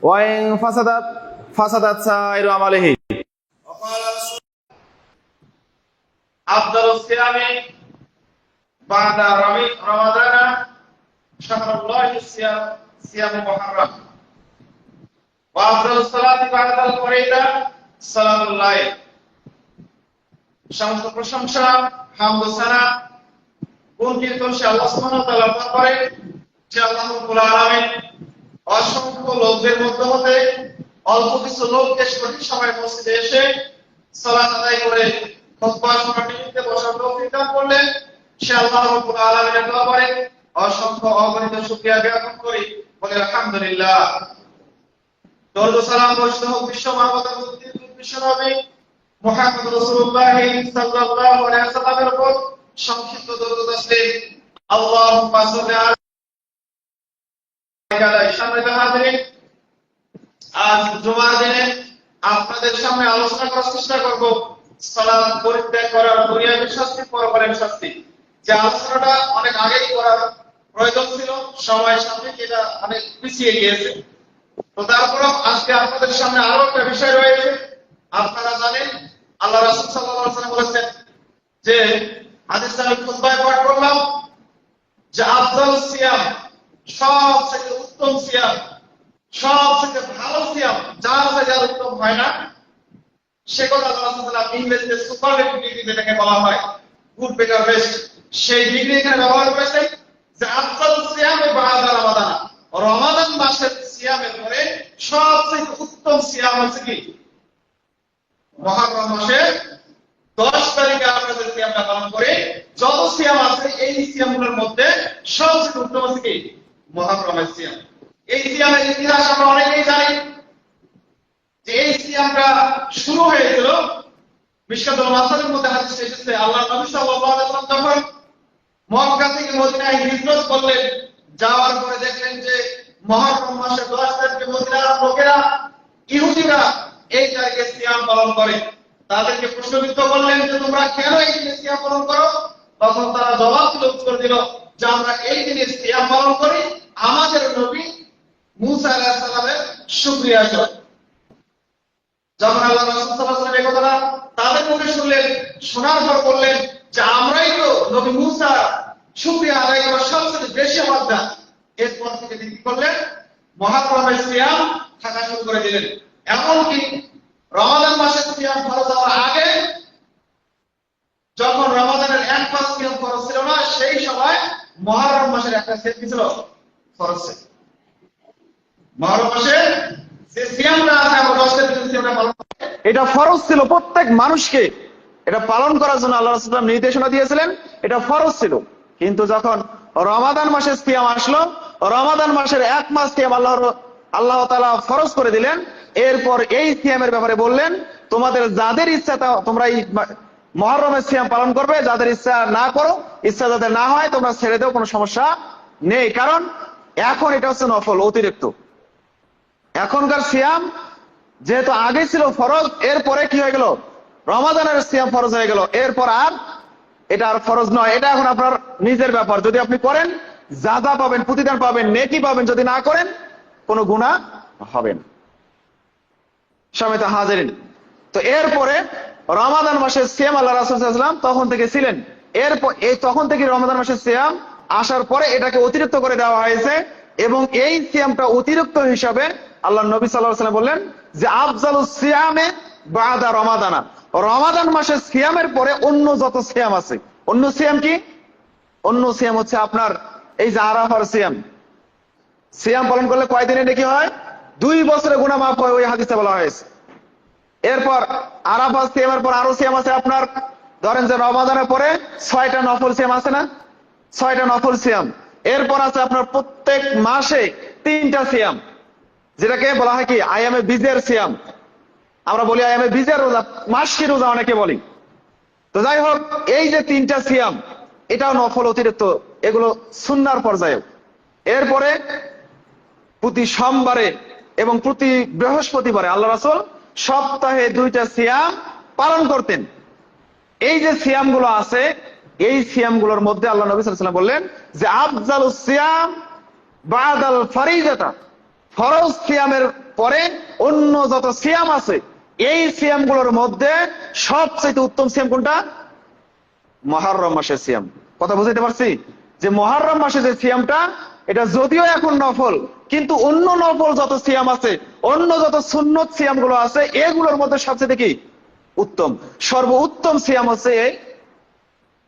Wine ফাসাদাত ফাসাদাত Sairu আমালিহি। আফদালুস সিয়ামি বাদা রমাদানা শাহরুল্লাহিস সিয়াম মুহাররম ওয়া আফদালুস সালাতি বাদাল ফরিদা সালাতুল লাইল। সমস্ত প্রশংসা, হামদ ও সানা, গুণ কীর্তন সে আল্লাহ সুবহানাহু ওয়া তাআলার ব্যাপারে, যে আল্লাহ রাব্বুল আলামিন অসংখ্য লোকদের মধ্যে হতে অল্প কিছু লোককে সঠিক সময় মসজিদে এসে সালাত আদায় করে খুতবা শোনার নিমিত্তে বসার তৌফিক দান করলেন। সে আল্লাহ রাব্বুল আলামিনের ব্যাপারে অসংখ্য অগণিত শুকরিয়া জ্ঞাপন করি, বলি আলহামদুলিল্লাহ। দরুদ ও সালাম বর্ষিত হোক বিশ্ব মানবতার মুক্তি বিশ্ব নবী মুহাম্মদ রাসূলুল্লাহ সাল্লাল্লাহু আলাইহি ওয়াসাল্লামের উপর। সংক্ষিপ্ত দরুদ ও তাসলিম। আল্লাহুম্মা সাল্লি আলা আজ জুমার দিনে আপনাদের সামনে আলোচনা করার চেষ্টা করব সালাত পরিত্যাগ করার দুনিয়াবী শাস্তি, পরকালীন শাস্তি। যে আলোচনাটা অনেক আগেই করার প্রয়োজন ছিল, সময়ের সাথে এটা অনেক পিছিয়ে গিয়েছে। তো তারপরও আজকে আপনাদের সামনে আরো একটা বিষয় রয়েছে। আপনারা জানেন আল্লাহ রাসূল সাল্লাল্লাহু আলাইহি ওয়াসাল্লাম বলেছেন যে হাদিস আমি খুতবায় পাঠ করলাম যে আফদালুস সিয়াম, সবথেকে উত্তম সিয়াম, সবথেকে ভালো সিয়াম, যার থেকে আর উত্তম হয় না। সে কথা আল্লাহ রাসূল সাল্লাল্লাহু আলাইহি ওয়াসাল্লাম ইংরেজিতে সুপারলেটিভ ডিগ্রি যেটাকে বলা হয়, গুড বেটার বেস্ট, সেই ডিগ্রি এখানে ব্যবহার করেছে যে আফদালুস সিয়াম বা'দা রমাদান, রমাদান মাসের সিয়ামের পরে সবথেকে উত্তম সিয়াম হচ্ছে কি মুহররম মাসের 10 তারিখে আমরা যে সিয়ামটা পালন করি। যত সিয়াম আছে এই সিয়ামগুলোর মধ্যে সবচেয়ে উত্তম হচ্ছে কি মুহররমের সিয়াম। এই সিয়ামের ইতিহাস আমরা অনেকেই জানি যে এই সিয়ামটা শুরু হয়েছিল মিশকাতুল মাসাবির মধ্যে হাদিস এসেছে, আল্লাহর নবী সাল্লাল্লাহু আলাইহি ওয়াসাল্লাম যখন মক্কা থেকে মদিনায় হিজরত করলেন, যাওয়ার পরে দেখলেন যে মুহররম মাসের 10 তারিখে মদিনার লোকেরা, ইহুদিরা এই তারিখে সিয়াম পালন করে। তাদেরকে প্রশ্নবিদ্ধ করলেন যে তোমরা কেন এই দিনে সিয়াম পালন করো? তখন তারা জবাব দিল, উত্তর দিল যে আমরা এই দিনে সিয়াম পালন করি আমাদের নবী মূসা আলাইহিস সালামের শুকরিয়া স্বরূপ। যখন আল্লাহ রাসূল সাল্লাল্লাহু আলাইহি ওয়াসাল্লাম এই কথাটা তাদের মুখে শুনলেন, শোনার পর বললেন যে আমরাই তো নবী মূসা শুকরিয়া আদায় করার সবচেয়ে বেশি হকদার। এরপর থেকে তিনি কি করলেন? মুহররমের সিয়াম থাকা শুরু করে দিলেন। এমনকি রমাদান মাসের সিয়াম ফরজ হওয়ার আগে, যখন রমাদানের এক মাস সিয়াম ফরজ ছিল না, সেই সময় মুহররম মাসের একটা সিয়াম কি ছিল? ফরজ ছিল। মুহররম মাসের যে সিয়ামটা আছে আমরা 10 দিনের সিয়ামটা পালন করি, এটা ফরজ ছিল প্রত্যেক মানুষকে, এটা পালন করার জন্য আল্লাহ রাসূল সাল্লাল্লাহু আলাইহি ওয়াসাল্লাম নির্দেশনা দিয়েছিলেন, এটা ফরজ ছিল। কিন্তু যখন রমাদান মাসের সিয়াম আসলো, রমাদান মাসের এক মাস সিয়াম আল্লাহ তাআলা ফরজ করে দিলেন। এরপর এই সিয়ামের ব্যাপারে বললেন তোমাদের যাদের ইচ্ছা তোমরা এই মুহররমের সিয়াম পালন করবে, যাদের ইচ্ছা না করো, ইচ্ছা যাদের না হয় তোমরা ছেড়ে দাও, কোনো সমস্যা নেই। কারণ এখন এটা হচ্ছে নফল, অতিরিক্ত। এখনকার সিয়াম যেহেতু আগে ছিল ফরজ, এরপরে কি হয়ে গেল? রমাদানের সিয়াম ফরজ হয়ে গেল। এরপর আর এটা আর ফরজ নয়, এটা এখন আপনার নিজের ব্যাপার। যদি আপনি করেন যা পাবেন, প্রতিদান পাবেন, নেকি পাবেন। যদি না করেন কোনো গুনাহ হবে না। সম্মানিত হাজিরিন, তো এরপরে রমাদান মাসের সিয়াম আল্লাহ রাসূল সাল্লাল্লাহু আলাইহি ওয়াসাল্লাম তখন থেকে ছিলেন। এরপর তখন থেকে রমাদান মাসের সিয়াম আসার পরে এটাকে অতিরিক্ত করে দেওয়া হয়েছে, এবং এই সিয়ামটা অতিরিক্ত হিসাবে আল্লাহ নবী সাল্লাল্লাহু আলাইহি ওয়াসাল্লাম বললেন যে আফজালুস সিয়ামে বাদা রমাদানা, রমাদান মাসের সিয়ামের পরে অন্য যত সিয়াম আছে। অন্য সিয়াম কি? অন্য সিয়াম হচ্ছে আপনার এই যে আরাফার সিয়াম। সিয়াম পালন করলে কয়দিনে নেকি হয়? 2 বছরের গুনাহ মাফ হয়, ওই হাদিসে বলা হয়েছে। এরপর আরাফা সিয়ামের পর আরো সিয়াম আছে আপনার, ধরেন যে রমাদানের পরে 6টা নফল সিয়াম আছে না, 6টা নফল সিয়াম। এরপর আছে আপনার প্রত্যেক মাসে 3টা সিয়াম, যেটাকে বলা হয় কি আয়ামে বীজের সিয়াম। আমরা বলি আয়ামে বীজের রোজা, মাসকি রোজা অনেকে বলি। তো যাই হোক, এই যে 3টা সিয়াম, এটাও নফল অতিরিক্ত, এগুলো সুন্নাহর পর্যায়ে। এরপরে প্রতি সোমবারে এবং প্রতি বৃহস্পতিবারে আল্লাহ রাসূল সপ্তাহে 2টা সিয়াম পালন করতেন। এই যে সিয়ামগুলো আছে, এই সিয়ামগুলোর মধ্যে আল্লাহ নবী সাল্লাল্লাহু আলাইহি ওয়াসাল্লাম বললেন যে আফজালুস সিয়াম বাদাল ফরিজাতা, ফরজ সিয়ামের পরে অন্য যত সিয়াম আছে, এই সিয়াম গুলোর মধ্যে সবচেয়ে উত্তম সিয়াম কোনটা? মুহররম মাসের সিয়াম। কথা বুঝাইতে পারছি? যে মুহররম মাসে যে সিয়ামটা, এটা যদিও এখন নফল, কিন্তু অন্য নফল যত সিয়াম আছে, অন্য যত সুন্নত সিয়াম গুলো আছে, এগুলোর মধ্যে সবচেয়ে কি উত্তম, সর্বোত্তম সিয়াম হচ্ছে এই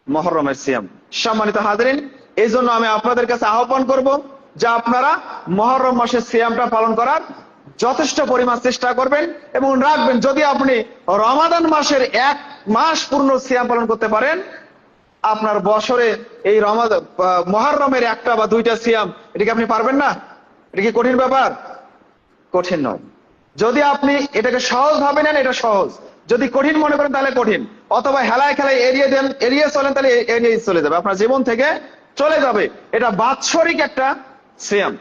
মুহররমের সিয়াম। সম্মানিত হাজরিন, এই জন্য আমি আপনাদের কাছে আহ্বান করব যে আপনারা মুহররম মাসের সিয়ামটা পালন করার যথেষ্ট পরিমাণ চেষ্টা করবেন এবং রাখবেন। যদি আপনি রমাদান মাসের 1 মাস পূর্ণ সিয়াম পালন করতে পারেন, আপনার বছরে এই মুহররমের 1টা বা 2টা সিয়াম, এটা কি আপনি পারবেন না? এটা কি কঠিন ব্যাপার? কঠিন নয়। যদি আপনি এটাকে সহজ ভাবে নেন, এটা সহজ। যদি কঠিন মনে করেন তাহলে কঠিন, অথবা হেলায় খেলায় এড়িয়ে দেন, এড়িয়ে চলেন, তাহলে এড়িয়ে চলে যাবে, আপনার জীবন থেকে চলে যাবে। এটা বাৎসরিক একটা সিয়াম,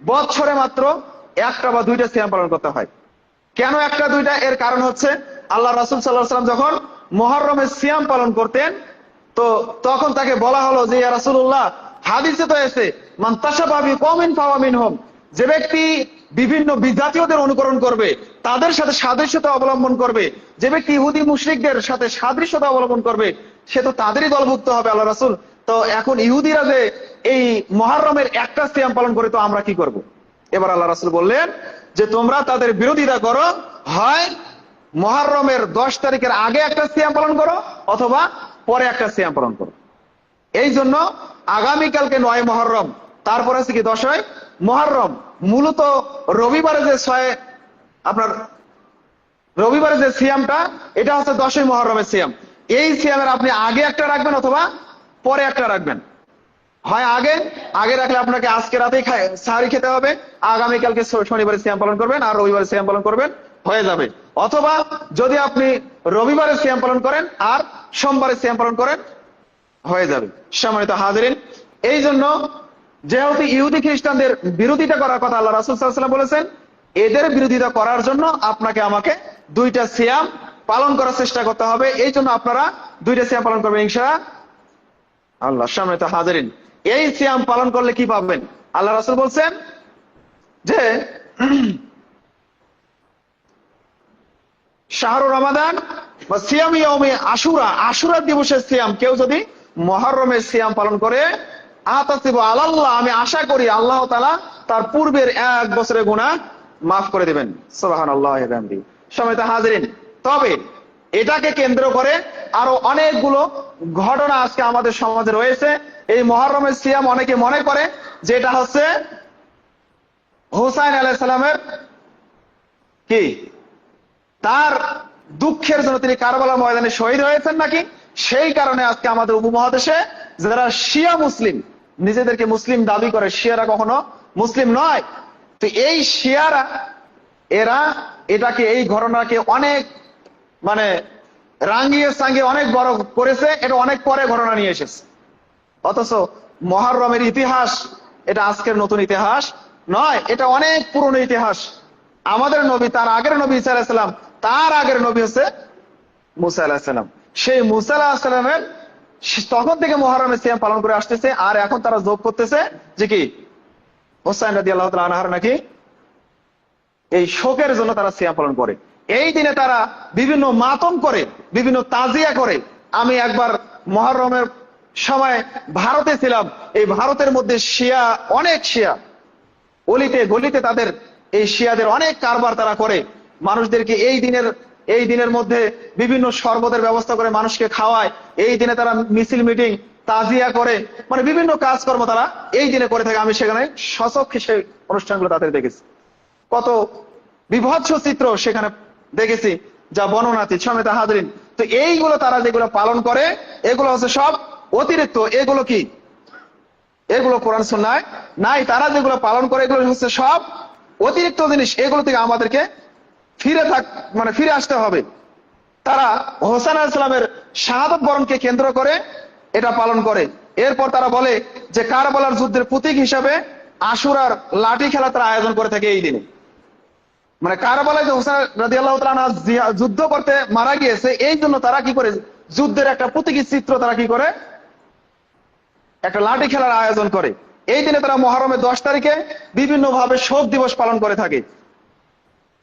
বছরে মাত্র 1টা বা 2টা সিয়াম পালন করতে হয়। কেন 1টা 2টা? এর কারণ হচ্ছে আল্লাহ রাসূল সাল্লাল্লাহু আলাইহি ওয়াসাল্লাম যখন মুহররমের সিয়াম পালন করতেন, তো তখন তাকে বলা হলো যে ইয়া রাসূলুল্লাহ, হাদিসে তো এসে মান তাশাবাহা বিকওমিন ফাহুয়া মিনহুম, যে ব্যক্তি বিভিন্ন বিজাতীয়দের অনুকরণ করবে, তাদের সাথে সাদৃশ্যতা অবলম্বন করবে, যে ব্যক্তি ইহুদি মুশরিকদের সাথে সাদৃশ্যতা অবলম্বন করবে, সে তো তাদেরই দলভুক্ত হবে। আল্লাহ রাসূল, তো এখন ইহুদিরা যে এই মুহররমের 1টা সিয়াম পালন করে, তো আমরা কি করব? এবার আল্লাহ রাসূল বললেন যে তোমরা তাদের বিরোধিতা করো, হয় মুহররমের 10 তারিখের আগে 1টা সিয়াম পালন করো, অথবা পরে 1টা সিয়াম পালন করো। এই জন্য আগামীকালকে 9 মুহররম, তারপরে আছে কি 10ই মুহররম। মূলত রবিবারে যে রবিবারে যে সিয়ামটা, এটা হচ্ছে 10ই মুহররমের সিয়াম। এই সিয়ামের আপনি আগে 1টা রাখবেন অথবা পরে 1টা রাখবেন। হয় আগে রাখলে আপনাকে আজকে রাতেই সাহারি খেতে হবে, আগামীকালকে শনিবারে সিয়াম পালন করবেন আর রবিবারে সিয়াম পালন করবেন, হয়ে যাবে। অথবা যদি আপনি রবিবারে সিয়াম পালন করেন আর সোমবারে সিয়াম পালন করেন, হয়ে যাবে। সম্মানিত হাজিরিন, এই জন্য যেহেতু ইহুদি খ্রিস্টানদের বিরোধিতা করার কথা আল্লাহ রাসূল সাল্লাল্লাহু আলাইহি ওয়াসাল্লাম বলেছেন, এদের বিরোধিতা করার জন্য আপনাকে আমাকে 2টা সিয়াম পালন করার চেষ্টা করতে হবে। এই জন্য আপনারা 2টা সিয়াম পালন করবেন ইনশাআল্লাহ। সম্মানিত হাজিরিন, এই সিয়াম পালন করলে কি পাবেন? আল্লাহ রাসূল বলছেন যে শাহরু রমাদান বা সিয়াম ইয়াউমে আশুরা, আশুরা দিবসের সিয়াম কেউ যদি মুহররমের সিয়াম পালন করে, আতাসিবু আলাল্লাহ, আমি আশা করি আল্লাহ তাআলা তার পূর্বের 1 বছরের গুনাহ মাফ করে দিবেন। সুবহানাল্লাহি ওয়া বিহামদিহি। সম্মানিত হাজিরিন, তবে এটাকে কেন্দ্র করে আরো অনেকগুলো ঘটনা আজকে আমাদের সমাজে রয়েছে। এই মুহররমের সিয়াম অনেকে মনে করে যে এটা হচ্ছে হুসাইন আলাইহিস সালামের কি তার দুঃখের জন্য তিনি কারবালার ময়দানে শহীদ হয়েছেন নাকি, সেই কারণে আজকে আমাদের উপমহাদেশে যারা শিয়া মুসলিম, নিজেদেরকে মুসলিম দাবি করে, শিয়ারা কখনো মুসলিম নয়, তো এই শিয়ারা এরা এটাকে, এই ঘটনাকে অনেক রাঙ্গিয়ে সাঙ্গিয়ে অনেক বড় করেছে। এটা অনেক পরে ঘটনা নিয়ে এসেছে, অথচ মুহররমের ইতিহাস এটা আজকের নতুন ইতিহাস নয়, এটা অনেক পুরনো ইতিহাস। আমাদের নবী, তার আগের নবী ঈসা আলাইহিস সালাম, তার আগের নবী হচ্ছে মুসা আলাইহিস সালাম। সেই মুসা আলাইহিস সালামের তখন থেকে মুহররমের সিয়াম পালন করে আসতেছে, আর এখন তারা যোগ করতেছে যে কি হুসাইন রাদিয়াল্লাহু তাআলা আনহু নাকি এই শোকের জন্য তারা সিয়াম পালন করে। এই দিনে তারা বিভিন্ন মাতম করে, বিভিন্ন তাজিয়া করে। আমি একবার মুহররমের সময় ভারতে ছিলাম, এই ভারতের মধ্যে শিয়া, অনেক শিয়া, অলিতে গলিতে তাদের এই শিয়াদের অনেক কারবার তারা করে। মানুষদেরকে এই দিনের মধ্যে বিভিন্ন শরবতের ব্যবস্থা করে মানুষকে খাওয়ায়। এই দিনে তারা মিছিল মিটিং তাজিয়া করে, বিভিন্ন কাজকর্ম তারা এই দিনে করে থাকে। আমি সেখানে সচক্ষে সেই অনুষ্ঠানগুলো তাদের দেখেছি, কত বিভৎস চিত্র সেখানে দেখেছি, যা বর্ণনাতীত। সম্মানিত হাজিরিন, তো এইগুলো তারা যেগুলো পালন করে, এগুলো হচ্ছে সব অতিরিক্ত। এগুলো কি? এগুলো কোরআন সুন্নাহয় নাই। তারা যেগুলো পালন করে এগুলো হচ্ছে সব অতিরিক্ত জিনিস। এগুলো থেকে আমাদেরকে ফিরে আসতে হবে। তারা হোসেন আলাইহিস সালামের শাহাদাত বরণকে কেন্দ্র করে এটা পালন করে। এরপর তারা বলে যে কারবালার যুদ্ধের প্রতীক হিসাবে আশুরার লাঠি খেলা তারা আয়োজন করে থাকে এই দিনে। কারবালায় যে হোসেন রাদিয়াল্লাহু তাআলা যুদ্ধ করতে মারা গিয়েছে, এই জন্য তারা কি করে, যুদ্ধের একটা প্রতীকী চিত্র তারা কি করে, একটা লাঠি খেলার আয়োজন করে। এই দিনে তারা মুহররমের 10 তারিখে বিভিন্ন ভাবে শোক দিবস পালন করে থাকে।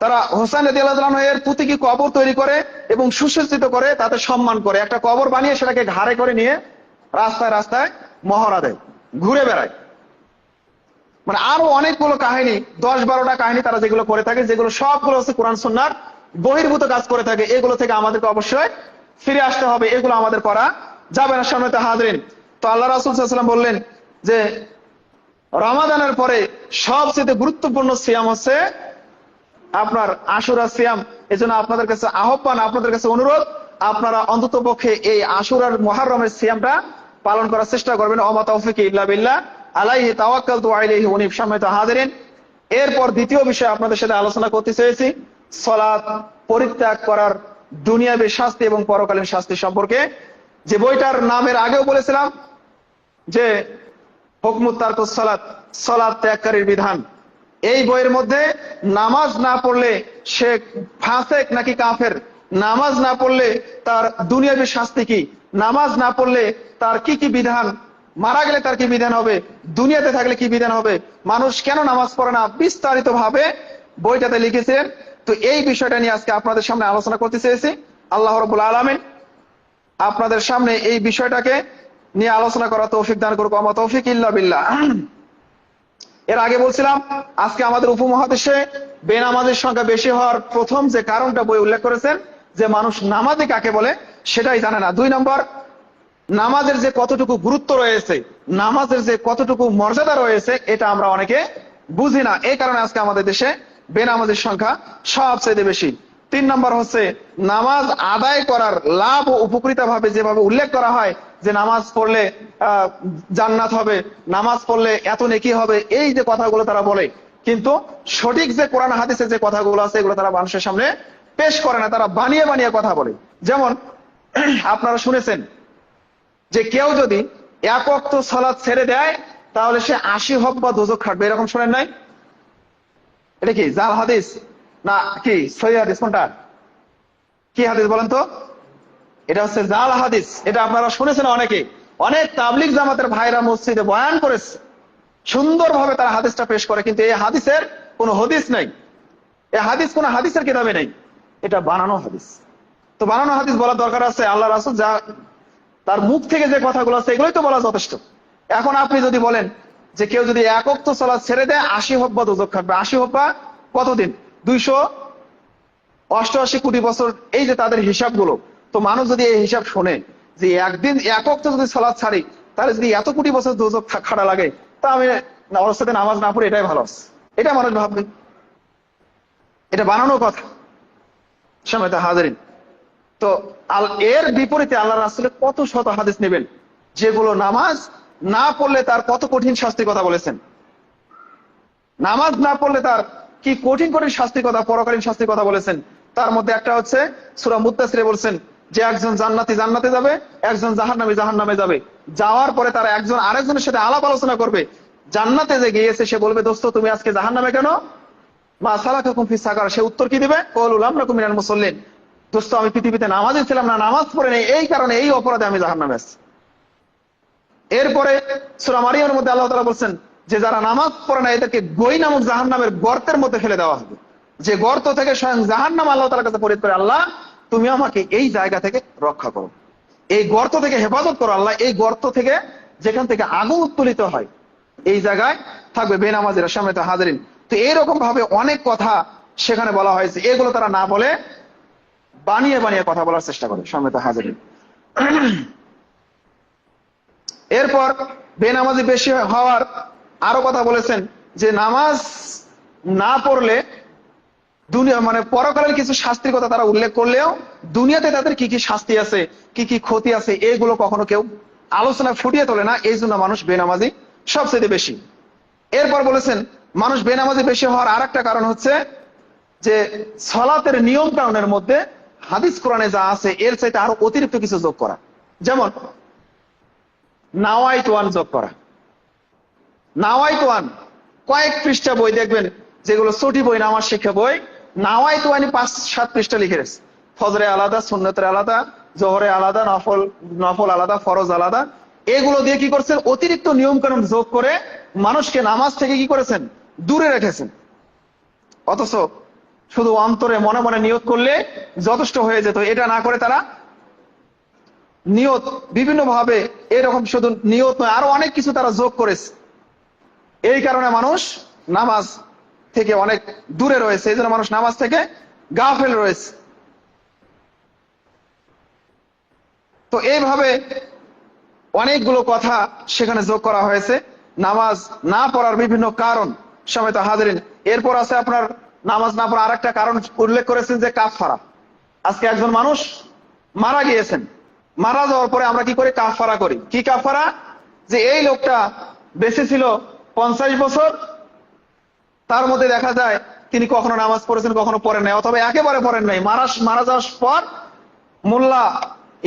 তারা হোসেন রাদিয়াল্লাহু আনহু এর প্রতীকী কবর তৈরি করে এবং সুসজ্জিত করে, তাতে সম্মান করে, একটা কবর বানিয়ে সেটাকে ঘাড়ে করে নিয়ে রাস্তায় রাস্তায় মহড়া দেয়, ঘুরে বেড়ায়। মানে আরো অনেকগুলো কাহিনী, 10-12টা কাহিনী তারা যেগুলো করে থাকে, যেগুলো সবগুলো হচ্ছে কোরআন সুন্নাহর বহির্ভূত কাজ করে থাকে। এগুলো থেকে আমাদেরকে অবশ্যই ফিরে আসতে হবে, এগুলো আমাদের করা যাবে না। সম্মানিত হাজরিন, তো আল্লাহ রাসূল সাল্লাল্লাহু আলাইহি ওয়াসাল্লাম বললেন যে রমাদানের পরে সবচেয়ে গুরুত্বপূর্ণ সিয়াম হচ্ছে আপনার আশুরা সিয়াম। এজন্য আপনাদের কাছে আহ্বান, আপনাদের কাছে অনুরোধ, আপনারা অন্তত পক্ষে এই আশুরার মুহররমের সিয়ামটা পালন করার চেষ্টা করবেন। ওমা তাওফিকি ইল্লা বিল্লাহ, আলাইহি তাওয়াক্কালতু ওয়া ইলাইহি উনীব। সম্মানিত হাজিরিন, এরপর দ্বিতীয় বিষয় আপনাদের সাথে আলোচনা করতে চেয়েছি সালাত পরিত্যাগ করার দুনিয়াবী শাস্তি এবং পরকালীন শাস্তি সম্পর্কে। যে বইটার নামের আগেও বলেছিলাম যে হুকমুত তারকুস সালাত, সালাত ত্যাগকারীর বিধান। এই বইয়ের মধ্যে নামাজ না পড়লে সে ফাসেক নাকি কাফের, নামাজ না পড়লে তার দুনিয়াবী শাস্তি কি, নামাজ না পড়লে তার কি কি বিধান, মারা গেলে তার কি বিধান হবে, দুনিয়াতে থাকলে কি বিধান হবে, মানুষ কেন নামাজ পড়ে না, বিস্তারিত ভাবে বইটাতে লিখেছেন। তো এই বিষয়টা নিয়ে আজকে আপনাদের সামনে আলোচনা করতে চেয়েছি। আল্লাহ রাব্বুল আলামিন আপনাদের সামনে এই বিষয়টাকে নিয়ে আলোচনা করা তৌফিক দান করুক। ওয়া তৌফিক ইল্লা বিল্লাহ। এর আগে বলছিলাম আজকে আমাদের উপমহাদেশে বেনামাজের সংখ্যা বেশি হওয়ার প্রথম যে কারণটা বই উল্লেখ করেছেন যে মানুষ নামাজে কাকে বলে সেটাই জানে না। 2 নম্বর, নামাজের যে কতটুকু গুরুত্ব রয়েছে, নামাজের যে কতটুকু মর্যাদা রয়েছে, এটা আমরা অনেকে বুঝি না। এই কারণে আজকে আমাদের দেশে বেনামাজের সংখ্যা সবচেয়ে বেশি। 3 নম্বর হচ্ছে নামাজ আদায় করার লাভ ও উপকৃতা ভাবে যেভাবে উল্লেখ করা হয় যে নামাজ পড়লে জান্নাত হবে, নামাজ পড়লে এত নেকি হবে, এই যে কথাগুলো তারা বলে, কিন্তু সঠিক যে কোরআন হাদিসের যে কথাগুলো আছে এগুলো তারা মানুষের সামনে পেশ করে না, তারা বানিয়ে বানিয়ে কথা বলে। যেমন আপনারা শুনেছেন যে কেউ যদি 1 ওয়াক্ত সালাত ছেড়ে দেয় তাহলে সে 80 হব্বা দোজখ খাটবে, এরকম শুনেন নাই? এটা কি জাল হাদিস না কি সহিহ হাদিস, কোনটা কি হাদিস বলেন তো? এটা হচ্ছে জাল হাদিস। এটা আপনারা শুনেছেন অনেকে, অনেক তাবলিগ জামাতের ভাইরা মসজিদে বয়ান করেছে, সুন্দরভাবে তারা হাদিসটা পেশ করে, কিন্তু এই হাদিসের কোনো হদিস নাই, এই হাদিস কোন হাদিসের কিতাবে নেই, এটা বানানো হাদিস। তো বানানো হাদিস বলার দরকার আছে? আল্লাহ রাসূল যা তার মুখ থেকে যে কথাগুলো আছে এগুলোই তো বলা যথেষ্ট। এখন আপনি যদি বলেন যে কেউ যদি 1 ওয়াক্ত সালাত ছেড়ে দেয় 80 হব্বা দোজখ খাটবে, 80 হব্বা কতদিন? 288 কোটি বছর, এই যে তাদের হিসাবগুলো, তো মানুষ যদি এই হিসাব শোনে যে একদিন 1 ওয়াক্ত যদি সালাত ছাড়ি তাহলে যদি এত কোটি বছর দোজখ খাড়া লাগে, তা আমি ওর সাথে নামাজ না পড়ি এটাই ভালো আছে, এটা মানুষ ভাববে। এটা বানানো কথা। সম্মানিত হাজিরিন, তো এর বিপরীতে আল্লাহ রাসূলের কত শত হাদিস নেবেন যেগুলো নামাজ না পড়লে তার কত কঠিন শাস্তির কথা বলেছেন, নামাজ না পড়লে তার কি কঠিন কঠিন শাস্তির কথা, পরকালীন শাস্তির কথা বলেছেন। তার মধ্যে একটা হচ্ছে সূরা মুত্তাসিরে বলছেন যে একজন জান্নাতি জান্নাতে যাবে, একজন জাহান্নামী জাহান্নামে যাবে, যাওয়ার পরে তারা একজন আরেকজনের সাথে আলাপ আলোচনা করবে। জান্নাতে যে গিয়েছে সে বলবে, দোস্ত তুমি আজকে জাহান্নামে কেন? মা সালাকাকুম ফিস সাকার। সে উত্তর কি দিবে? ক্বালু লাম নাকু মিনাল মুসাল্লিন। দোস্ত আমি পৃথিবীতে নামাজই ছিলাম না, নামাজ পড়ে নেই, এই কারণে এই অপরাধে আমি জাহান্নামে আছি। এরপরে সূরা মারিয়ামের মধ্যে আল্লাহ তাআলা বলছেন যে যারা নামাজ পড়ে না এদেরকে গই নামক জাহান্নামের গর্তের মধ্যে ফেলে দেওয়া হবে, যে গর্ত থেকে স্বয়ং জাহান্নাম আল্লাহ তাআলার কাছে ফরিয়াদ করে, আল্লাহ তুমি আমাকে এই জায়গা থেকে রক্ষা করো, এই গর্ত থেকে হেফাজত করো আল্লাহ, এই গর্ত থেকে যেখান থেকে আগুন উত্তোলিত হয় এই জায়গায় থাকবে বেনামাজিরা। সম্মানিত হাজিরিন, তো এইরকম ভাবে অনেক কথা সেখানে বলা হয়েছে, এগুলো তারা না বলে বানিয়ে বানিয়ে কথা বলার চেষ্টা করে। সম্মানিত হাজিরিন, এরপর বেনামাজি বেশি হওয়ার আরো কথা বলেছেন যে নামাজ না পড়লে দুনিয়া মানে পরকালের কিছু শাস্তির কথা তারা উল্লেখ করলেও দুনিয়াতে তাদের কি কি শাস্তি আছে, কি কি ক্ষতি আছে, এগুলো কখনো কেউ আলোচনা ফুটিয়ে তোলে না, এই জন্য মানুষ বেনামাজি সবচেয়ে বেশি। এরপর বলেছেন মানুষ বেনামাজি বেশি হওয়ার আর একটা কারণ হচ্ছে যে সালাতের নিয়ম কানুনের মধ্যে হাদিস কোরআনে যা আছে এর চাইতে আরো অতিরিক্ত কিছু যোগ করা। যেমন নাওয়াইত ওয়ান যোগ করা। নাওয়াইত ওয়ান কয়েক পৃষ্ঠা বই দেখবেন যেগুলো ছোটি বই, নামাজ শিক্ষা বই, নাওয়াইত ওয়ানি 5-7 পৃষ্ঠা লিখে রেছে। ফজরে আলাদা, সুন্নতের আলাদা, জোহরে আলাদা, নফল আলাদা, ফরজ আলাদা, এগুলো দিয়ে কি করছেন অতিরিক্ত নিয়ম কানুন যোগ করে মানুষকে নামাজ থেকে কি করেছেন দূরে রেখেছেন। অথচ শুধু অন্তরে মনে মনে নিয়ত করলে যথেষ্ট হয়ে যেত। এটা না করে তারা নিয়ত বিভিন্ন ভাবে, এরকম শুধু নিয়ত নয় আরো অনেক কিছু তারা যোগ করেছে। এই কারণে মানুষ নামাজ থেকে অনেক দূরে রয়েছে, এই জন্য মানুষ নামাজ থেকে গাফেল রয়েছে। তো এইভাবে অনেকগুলো কথা সেখানে যোগ করা হয়েছে, নামাজ না পড়ার বিভিন্ন কারণ সমেত হাজিরিন। এরপর আছে আপনার নামাজ না পড়ার আরেকটা কারণ উল্লেখ করেছেন যে কাফারা। আজকে একজন মানুষ মারা গিয়েছেন, মারা যাওয়ার পরে আমরা কি করি? কাফারা করি। কি কাফারা? যে এই লোকটা বেঁচে ছিল 50 বছর, তার মধ্যে দেখা যায় তিনি কখনো নামাজ পড়েছেন কখনো পড়েন নাই, অথবা একেবারে পড়েন নাই। মারা যাওয়ার পর মোল্লা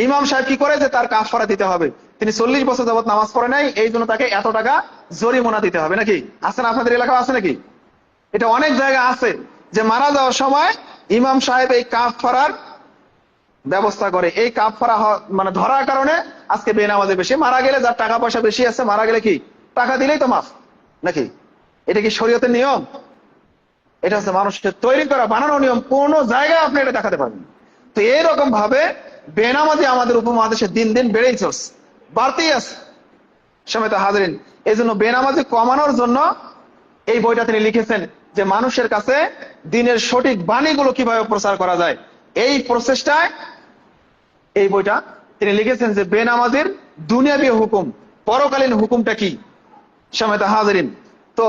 ইমাম সাহেব কি করে? যে তার কাফারা দিতে হবে। তিনি 40 বছর যাবত নামাজ পড়ে নাই, এই জন্য তাকে এত টাকা জরিমানা দিতে হবে। নাকি আছে না? আপনাদের এলাকায় আছে নাকি? এটা অনেক জায়গা আছে যে মারা যাওয়ার সময় ইমাম সাহেব এই কাফারার ব্যবস্থা করে। এই কাফারা মানে ধরার কারণে আজকে বেনামাজি বেশি। মারা গেলে যার টাকা পয়সা বেশি আছে, মারা গেলে কি টাকা দিলেই তো মাফ, নাকি? এটা কি শরীয়তের নিয়ম? এটা হচ্ছে মানুষের তৈরি করা বানানো নিয়ম। কোন জায়গায় আপনি এটা দেখাতে পারবেন। তো এইরকম ভাবে বেনামাজি আমাদের উপমহাদেশে দিন দিন বেড়েই চলছে, বাড়তেই আছে সমেত হাজিরিন। এই জন্য বেনামাজি কমানোর জন্য এই বইটা তিনি লিখেছেন যে মানুষের কাছে দিনের সঠিক বাণীগুলো কিভাবে প্রচার করা যায়। এই প্রচেষ্টায় এই বইটা তিনি লিখেছেন যে বেনামাজির দুনিয়াবী হুকুম, পরকালীন হুকুমটা কি সমেত হাজিরিন। তো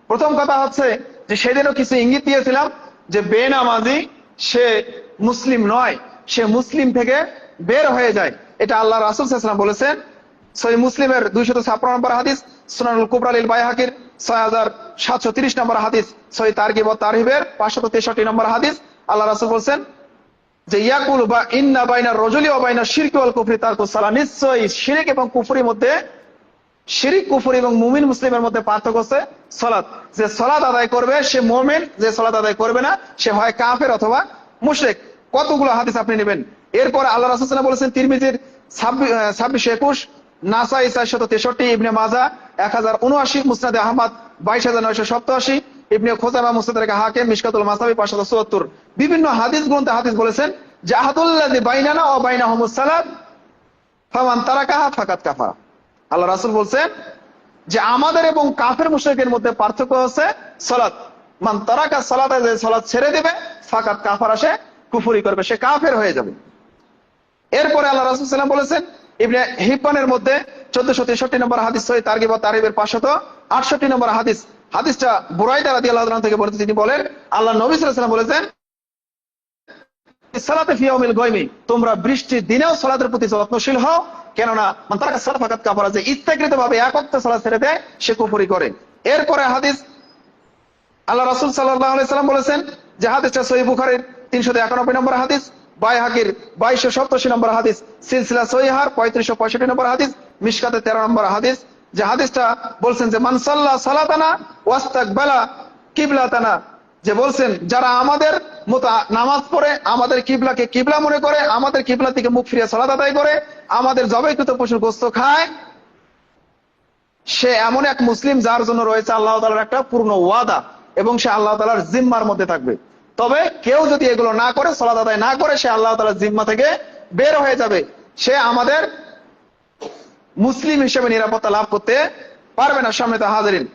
প্রথম কথা হচ্ছে যে সেদিনও কিছু ইঙ্গিত দিয়েছিলাম যে বেনামাজি সে মুসলিম নয়, সে মুসলিম থেকে বের হয়ে যায়। এটা আল্লাহ রাসূল সাল্লাল্লাহু আলাইহি ওয়াসাল্লাম বলেছেন। সহিহ মুসলিমের 256 নম্বর হাদিস, সুনানুল কুবরা লিল বাইহাকির 6730 নম্বর হাদিস, সহিহ তারগিব ওয়া তারহিবের 563 নম্বর হাদিস। আল্লাহ রাসূল বলেছেন যে ইয়াকুলু বা ইন্না বাইনা রাজুলি ওয়া বাইনা শিরকি ওয়াল কুফরি তারকুস সালাহ। নিশ্চয়ই শিরক এবং কুফরির মধ্যে, শিরিক কুফর এবং মুমিন মুসলিমের মধ্যে পার্থক্য হচ্ছে সালাত। যে সালাত আদায় করবে সে মুমিন, যে সালাত আদায় করবে না সে হয় কাফের অথবা মুশরিক। কতগুলো হাদিস আপনি নেবেন। এরপর আল্লাহ রাসূল সাল্লাল্লাহু আলাইহি ওয়াসাল্লাম বলেছেন তিরমিজির 2621, নাসাই 463, ইবনে মাজাহ 1079, মুসনাদে আহমদ 22987, ইবনে খুজাইমা মুসতাদরাকে হাকিম মিশকাতুল মাসাবি 574। বিভিন্ন হাদিস গ্রন্থে হাদিস বলেছেন যে আহাদুল্লাযী বাইনানা ওয়া বাইনাহুমুস সালাত ফামান তারাকাহা ফাকাদ কাফারা। আল্লাহ রাসূল বলছেন যে আমাদের এবং কাফের মুশরিকের মধ্যে পার্থক্য হচ্ছে সালাত। মান তারাকা সালাত, যে সালাত ছেড়ে দেবে, ফাকাদ কাফারা, সে কুফরি করবে, সে কাফের হয়ে যাবে। এরপরে আল্লাহ রাসূল সাল্লাল্লাহু আলাইহি ওয়াসাল্লাম বলেছেন ইবনে হিব্বানের মধ্যে 1463 নম্বর হাদিস, সহিহ তারগিব ওয়া তারহিবের 568 নম্বর হাদিস। হাদিসটা বুরাইদা রাদিয়াল্লাহু আনহু থেকে বর্ণিত। তিনি বলেন আল্লাহ নবী সাল্লাল্লাহু আলাইহি ওয়াসাল্লাম বলেছেন সালাতে ফি ইয়াউমিল গায়মি, তোমরা বৃষ্টির দিনেও সালাতের প্রতি যত্নশীল হও, কেননা মান তারাকা সালাত ফাকাদ কাফারা, যে ইচ্ছাকৃতভাবে এক ওয়াক্ত সালাত ছেড়ে দেয় সে কুফরি করে। এরপরে হাদিস আল্লাহ রাসূল সাল্লাল্লাহু আলাইহি ওয়াসাল্লাম বলেছেন যে হাদিসটা সহিহ বুখারীর 391 নম্বর হাদিস, বাইহাকির 2287 নম্বর হাদিস, সিলসিলা সহিহার 3565 নম্বর হাদিস, মিশকাতে 13 নম্বর হাদিস। যে হাদিসটা বলছেন যে মান সাল্লা সালাতানা ওয়াস্তাকবালা কিবলাতানা, যে বলছেন যারা আমাদের মতো নামাজ পড়ে, আমাদের কিবলাকে কিবলা মনে করে, আমাদের কিবলা থেকে মুখ ফিরিয়ে সালাত আদায় করে, আমাদের জবাইকৃত পশুর গোশত খায়, সে এমন এক মুসলিম যার জন্য রয়েছে আল্লাহ তাআলার একটা পূর্ণ ওয়াদা, এবং সে আল্লাহ তাআলার জিম্মার মধ্যে থাকবে। তবে কেউ যদি এগুলো না করে, সালাত আদায় না করে, সে আল্লাহ তাআলার জিম্মা থেকে বের হয়ে যাবে, সে আমাদের মুসলিম হিসেবে নিরাপত্তা লাভ করতে পারবে না সম্মানিত হাজিরিন।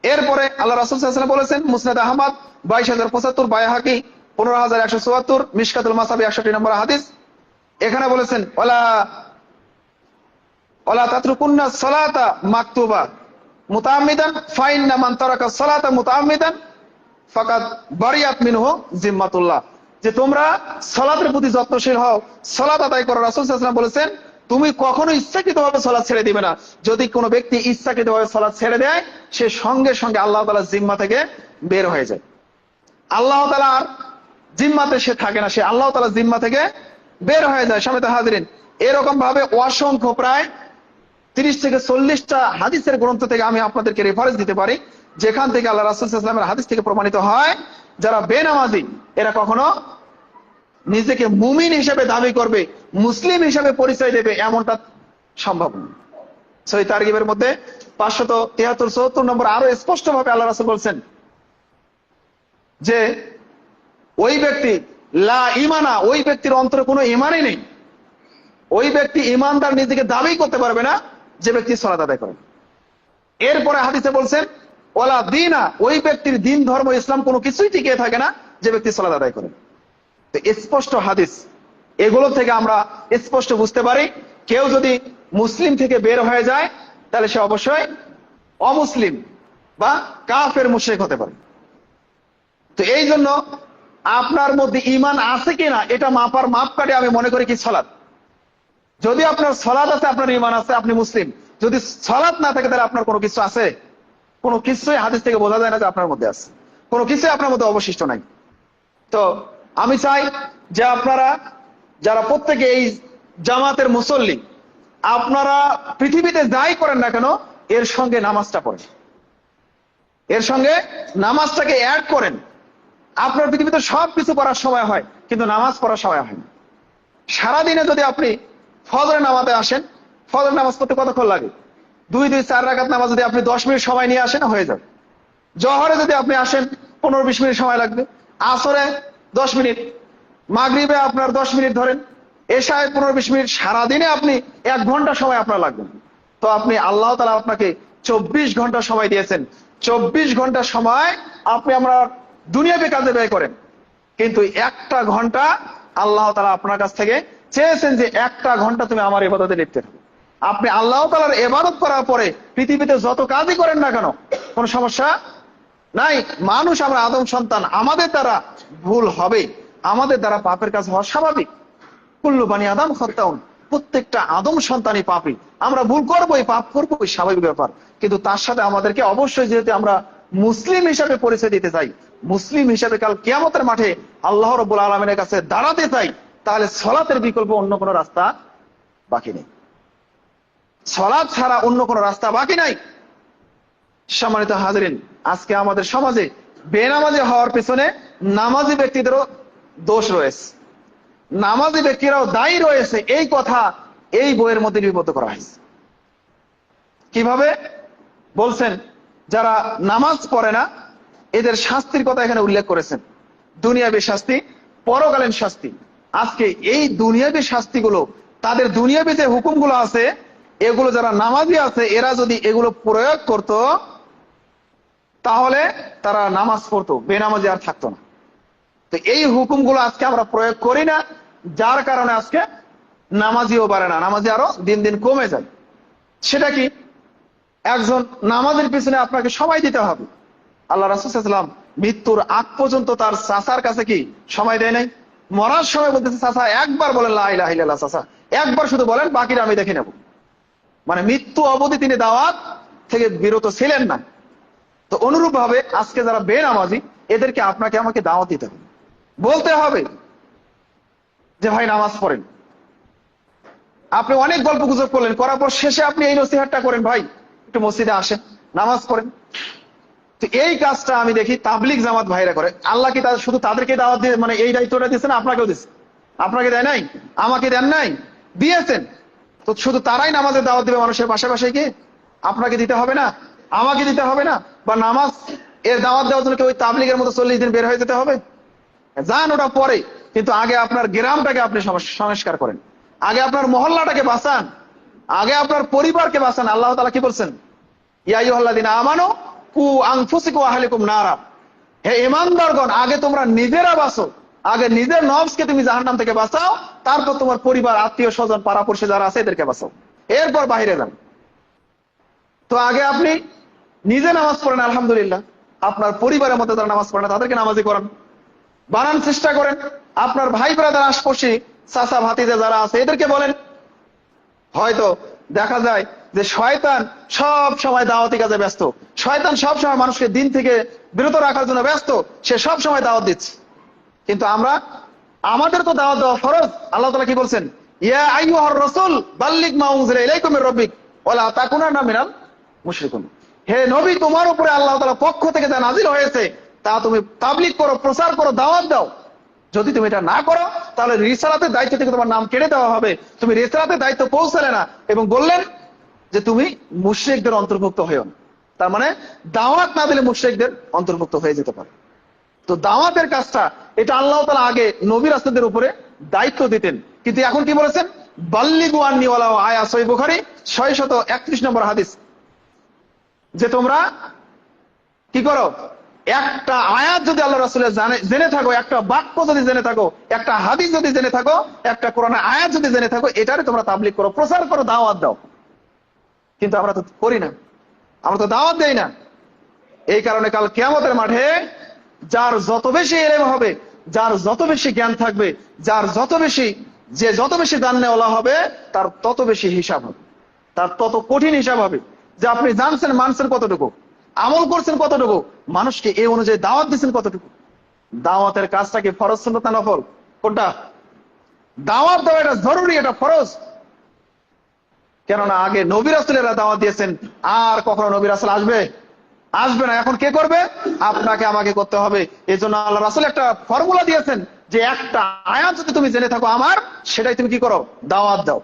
এরপরে আল্লাহ রাসূল সাল্লাল্লাহু আলাইহি ওয়াসাল্লাম বলেছেন মুসনাদ আহমদ 22075, বাইহাকি 15174, মিশকাতুল মাসাবি 68 নম্বর হাদিস। এখানে বলেছেন ওয়ালা তাতরুকুন্না সালাতা মাকতুবা মুতাআম্মিদান ফাইন্না মান তারাকা সালাতা মুতাআম্মিদান ফাকাদ বারিয়াত মিনহু জিম্মাতুল্লাহ, যে তোমরা সালাতের প্রতি যত্নশীল হও, সালাত আদায় করো। রাসূল সাল্লাল্লাহু আলাইহি ওয়াসাল্লাম বলেছেন তুমি কখনো ইচ্ছাকৃতভাবে সালাত ছেড়ে দিবে না। যদি কোনো ব্যক্তি ইচ্ছাকৃতভাবে সালাত ছেড়ে দেয়, সে সঙ্গে সঙ্গে আল্লাহ তাআলার জিম্মা থেকে বের হয়ে যায়। আল্লাহ তাআলার জিম্মাতে সে থাকে না, সে আল্লাহ তাআলার জিম্মা থেকে বের হয়ে যায়। সম্মানিত হাজিরিন, এরকম ভাবে অসংখ্য প্রায় 30 থেকে 40টা হাদিসের গ্রন্থ থেকে আমি আপনাদেরকে রেফারেন্স দিতে পারি, যেখান থেকে আল্লাহ রাসূল সাল্লাল্লাহু আলাইহি ওয়াসাল্লামের হাদিস থেকে প্রমাণিত হয় যারা বেনামাজি এরা কখনো নিজেকে মুমিন হিসেবে দাবি করবে, মুসলিম হিসেবে পরিচয় দেবে, এমনটা সম্ভব নয়। সহিহ তারগিবের মধ্যে 573-74 নম্বর আরো স্পষ্ট ভাবে আল্লাহ রাসূল বলছেন যে ওই ব্যক্তি লা ইমানা, ওই ব্যক্তির অন্তরে কোনো ইমানই নেই। ওই ব্যক্তি ইমানদার নিজেকে দাবি করতে পারবে না যে ব্যক্তি সালাত আদায় করে। এরপরে হাদিসে বলছেন ওয়ালা দিনা, ওই ব্যক্তির দিন ধর্ম ইসলাম কোনো কিছুই টিকে থাকে না যে ব্যক্তি সালাত আদায় করে। তো স্পষ্ট হাদিস, এগুলো থেকে আমরা স্পষ্ট বুঝতে পারি কেউ যদি মুসলিম থেকে বের হয়ে যায় তাহলে সে অবশ্যই অমুসলিম বা কাফের মুশরিক হতে পারে। তো এই জন্য আপনার মধ্যে ঈমান আছে কিনা এটা মাপার মাপকাঠি আমি মনে করি কি সালাত। যদি আপনার সালাত আছে, আপনার ঈমান আছে, আপনি মুসলিম। যদি সালাত না থাকে তাহলে আপনার কোনো কিছু আছে? কোনো কিছুই হাদিস থেকে বোঝা যায় না যে আপনার মধ্যে আছে, কোনো কিছুই আপনার মধ্যে অবশিষ্ট নাই। তো আমি চাই যে আপনারা যারা প্রত্যেকে এই জামাতের মুসল্লি, আপনারা পৃথিবীতে যাই করেন না কেন এর সঙ্গে নামাজটা পড়েন, এর সঙ্গে নামাজটাকে অ্যাড করেন। আপনার পৃথিবীতে সবকিছু করার সময় হয় কিন্তু নামাজ পড়ার সময় হয় না। সারাদিনে যদি আপনি ফজরের নামাজে আসেন, ফজর নামাজ পড়তে কতক্ষণ লাগে? 2-4 রাকাত নামাজ যদি আপনি 10 মিনিট সময় নিয়ে আসেন হয়ে যাবে। জোহরে যদি আপনি আসেন 15-20 মিনিট সময় লাগবে, আসরে 10 মিনিট, মাগরিবে আপনার 10 মিনিট ধরেন, এশায় 15-20 মিনিট, সারাদিনে আপনি 1 ঘন্টা সময় আপনার লাগবে। তো আপনি আল্লাহ তাআলা আপনাকে 24 ঘন্টা সময় দিয়েছেন। 24 ঘন্টা সময় আপনি আমরা দুনিয়াবি কাজে ব্যয় করেন, কিন্তু 1টা ঘন্টা আল্লাহ তাআলা আপনার কাছ থেকে চেয়েছেন যে 1টা ঘন্টা তুমি আমার ইবাদতে লিপ্ত থাকো। আপনি আল্লাহ তাআলার ইবাদত করার পরে পৃথিবীতে যত কাজই করেন না কেন কোনো সমস্যা নাই। মানুষ আমরা আদম সন্তান, আমাদের দ্বারা ভুল হবে, আমাদের দ্বারা পাপের কাজ হওয়া স্বাভাবিক। কুল্লু বানি আদম খাত্তাউন, প্রত্যেকটা আদম সন্তানই পাপী। আমরা ভুল করবোই, পাপ করবোই, স্বাভাবিক ব্যাপার। কিন্তু তার সাথে আমাদেরকে অবশ্যই, যেহেতু আমরা মুসলিম হিসাবে পরিচয় দিতে চাই, মুসলিম হিসাবে কাল কিয়ামতের মাঠে আল্লাহ রাব্বুল আলামিনের কাছে দাঁড়াতে চাই, তাহলে সালাতের বিকল্প অন্য কোনো রাস্তা বাকি নেই। সালাত ছাড়া অন্য কোনো রাস্তা বাকি নাই। সম্মানিত হাজিরিন, আজকে আমাদের সমাজে বেনামাজি হওয়ার পিছনে নামাজি ব্যক্তিদেরও দোষ রয়েছে, নামাজি ব্যক্তিরাও দায়ী রয়েছে। এই কথা এই বইয়ের মধ্যে লিপিবদ্ধ করা হয়েছে। কিভাবে বলছেন? যারা নামাজ পড়ে না এদের শাস্তির কথা এখানে উল্লেখ করেছেন, দুনিয়াবী শাস্তি, পরকালীন শাস্তি। আজকে এই দুনিয়াবী শাস্তিগুলো, তাদের দুনিয়াবী যে হুকুমগুলো আছে, এগুলো যারা নামাজি আছে এরা যদি এগুলো প্রয়োগ করত তাহলে তারা নামাজ পড়তো, বেনামাজি আর থাকতো না। তো এই হুকুমগুলো আজকে আমরা প্রয়োগ করি না, যার কারণে আজকে নামাজিও বাড়ে না, নামাজি আরো দিন দিন কমে যায়। সেটা কি? একজন নামাজের পিছনে আপনাকে সময় দিতে হবে। আল্লাহ রাসূল সাল্লাল্লাহু আলাইহি ওয়াসাল্লাম মৃত্যুর আগ পর্যন্ত তার চাচার কাছে কি সময় দেয় নাই? মরার সময় বলতেছে, চাচা একবার বলেন লা ইলাহা ইল্লাল্লাহ, চাচা একবার শুধু বলেন, বাকিটা আমি দেখে নেব। মানে মৃত্যু অবধি তিনি দাওয়াত থেকে বিরত ছিলেন না। তো অনুরূপ ভাবে আজকে যারা বেনামাজি এদেরকে আপনাকে আমাকে দাওয়াত দিতে হবে, বলতে হবে যে ভাই নামাজ পড়েন। আপনি অনেক গল্প গুজব করলেন, করার পর শেষে আপনি এই নসিহতটা করেন, ভাই একটু মসজিদে আসেন, নামাজ পড়েন। তো এই কাজটা আমি দেখি তাবলিগ জামাত ভাইরা করে। আল্লাহ কি শুধু তাদেরকে দাওয়াত দিয়ে মানে এই দায়িত্বটা দিয়েছেন? আপনাকেও দিচ্ছে। আপনাকে দেয় নাই? আমাকে দেন নাই? দিয়েছেন। তো শুধু তারাই নামাজের দাওয়াত দিবে মানুষের পাশাপাশি, কি আপনাকে দিতে হবে না? আমাকে দিতে হবে না? বা নামাজ এর দাওয়াত দেওয়ার জন্য কি ওই তাবলিগের মতো 40 দিন বের হয়ে যেতে হবে? যান, ওটা পরে। কিন্তু আগে আপনার গ্রামটাকে আপনি সংস্কার করেন, আগে আপনার মহল্লাটাকে বাঁচান, আগে আপনার পরিবারকে বাঁচান। আল্লাহ তাআলা কি বলছেন? ইয়া আইয়ুহাল্লাযীনা আমানু কু আনফুসাকুম ওয়া আহলিকুম নারা, হে ঈমানদারগণ, আগে তোমরা নিজেরা বাঁচো, আগে নিজের নফসকে তুমি জাহান্নাম থেকে বাঁচাও, তারপর তোমার পরিবার, আত্মীয় স্বজন, পাড়া পড়শি যারা আছে এদেরকে বাঁচাও, এরপর বাইরে যান। তো আগে আপনি নিজে নামাজ পড়েন, আলহামদুলিল্লাহ। আপনার পরিবারের মধ্যে যারা নামাজ পড়ে না তাদেরকে নামাজি করান, বানান চেষ্টা করেন। আপনার ভাই ব্রাদার, আশপাশে চাচা ভাতিজা যারা আছে এদেরকে বলেন। হয়তো দেখা যায় যে শয়তান সব সময় দাওয়াতি কাজে ব্যস্ত, শয়তান সব সময় মানুষকে দিন থেকে বিরত রাখার জন্য ব্যস্ত, সে সব সময় দাওয়াত দিচ্ছে। কিন্তু আমরা, আমাদের তো দাওয়াত দেওয়া ফরজ। আল্লাহ তাআলা কি বলছেন? ইয়া আইয়ুহার রাসূল বাল্লিগ মা উনজিলা ইলাইকুম মির রাব্বিক ওয়া লা তাকুনান্না মিনাল মুশরিকিন, হে নবী, তোমার উপরে আল্লাহ তাআলার পক্ষ থেকে যা নাযিল হয়েছে তা তুমি তাবলীগ করো, প্রচার করো, দাওয়াত দাও। যদি তুমি এটা না করো তাহলে রিসালাতের দায়িত্ব থেকে তোমার নাম কেড়ে দেওয়া হবে। তুমি রিসালাতের দায়িত্ব পৌঁছালে না। এবং বললেন যে তুমি মুশরিকদের অন্তর্ভুক্ত হয়েও না। তার মানে দাওয়াত না দিলে মুশরিকদের অন্তর্ভুক্ত হয়ে যেতে পারে। তো দাওয়াতের কাজটা এটা আল্লাহ তাআলা আগে নবী রাসূলদের উপরে দায়িত্ব দিতেন, কিন্তু এখন কি বলেছেন? বাল্লিগু আন্নি ওয়ালাউ আয়া, সহিহ বুখারী 631 নম্বর হাদিস, যে তোমরা কি করো, একটা আয়াত যদি আল্লাহ রাসূলের জেনে থাকো, একটা বাক্য যদি জেনে থাকো, একটা হাদিস যদি জেনে থাকো, একটা কোরআনের আয়াত যদি জেনে থাকো, এটারে তোমরা তাবলীগ করো, প্রচার করো, দাওয়াত দাও। কিন্তু আমরা তো করি না, আমরা তো দাওয়াত দেই না। এই কারণে কাল কিয়ামতের মাঠে যার যত বেশি ইলম হবে, যার যত বেশি জ্ঞান থাকবে, যার যত বেশি জাননেওয়ালা হবে, তার তত বেশি হিসাব হবে, তার তত কঠিন হিসাব হবে। যে আপনি জানছেন মানছেন কতটুকু, আমল করছেন কতটুকু, মানুষকে এই অনুযায়ী দাওয়াত দিচ্ছেন কতটুকু। দাওয়াতের কাজটা কি ফরজ সুন্নাত না নফল? কোনটা? দাওয়াত দেওয়া এটা জরুরি, এটা ফরজ। কেননা আগে নবী রাসূলেরা দাওয়াত দিয়েছেন, আর কখনো নবী রাসূল আসবে না। এখন কে করবে? আপনাকে আমাকে করতে হবে। এই জন্য আল্লাহ রাসূল একটা ফর্মুলা দিয়েছেন, যে একটা আয়াত যদি তুমি জেনে থাকো আমার, সেটাই তুমি কি করো, দাওয়াত দাও।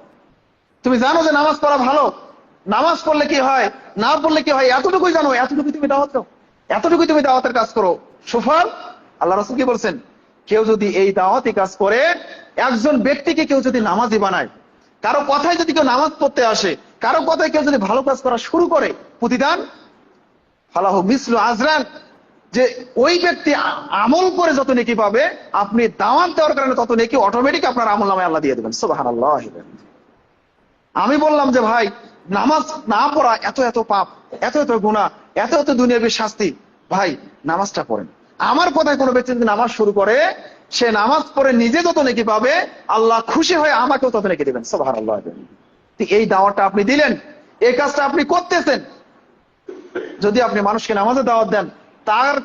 তুমি জানো যে নামাজ পড়া ভালো, নামাজ পড়লে কি হয়, না পড়লে কি হয়, এতটুকুই জানো, এতটুকুই তুমি দাওয়াত দাও, এতটুকুই তুমি দাওয়াতের কাজ করো। সুফল আল্লাহ রাসূল কি বলছেন? কেউ যদি এই দাওয়াতি কাজ করে, একজন ব্যক্তিকে কেউ যদি নামাজি বানায়, কারো কথায় যদি কেউ নামাজ পড়তে আসে, কারো কথায় কেউ যদি ভালো কাজ করা শুরু করে, প্রতিদান ফালাহু মিসলু আজরান, যে ওই ব্যক্তি আমল করে যত নেকি পাবে, আপনি দাওয়াত দেওয়ার কারণে তত নেকি অটোমেটিক আপনার আমলনামায় আল্লাহ দিয়ে দেবেন। সুবহানাল্লাহ। আমি বললাম যে ভাই, নামাজ না পড়া এত এত পাপ, এত এত গুনাহ, এত এত দুনিয়াবী শাস্তি, ভাই নামাজটা পড়েন। আমার কথায় কোনো ব্যক্তি যদি নামাজ শুরু করে, সে নামাজ পড়ে নিজে যত নেকি পাবে, আল্লাহ খুশি হয়ে আমাকেও তত নেকি দেবেন। সুবহানাল্লাহ। এই দাওয়াতটা আপনি দিলেন, এই কাজটা আপনি করতেছেন। যদি আপনি মানুষকে নামাজে দাওয়াত দেন, তার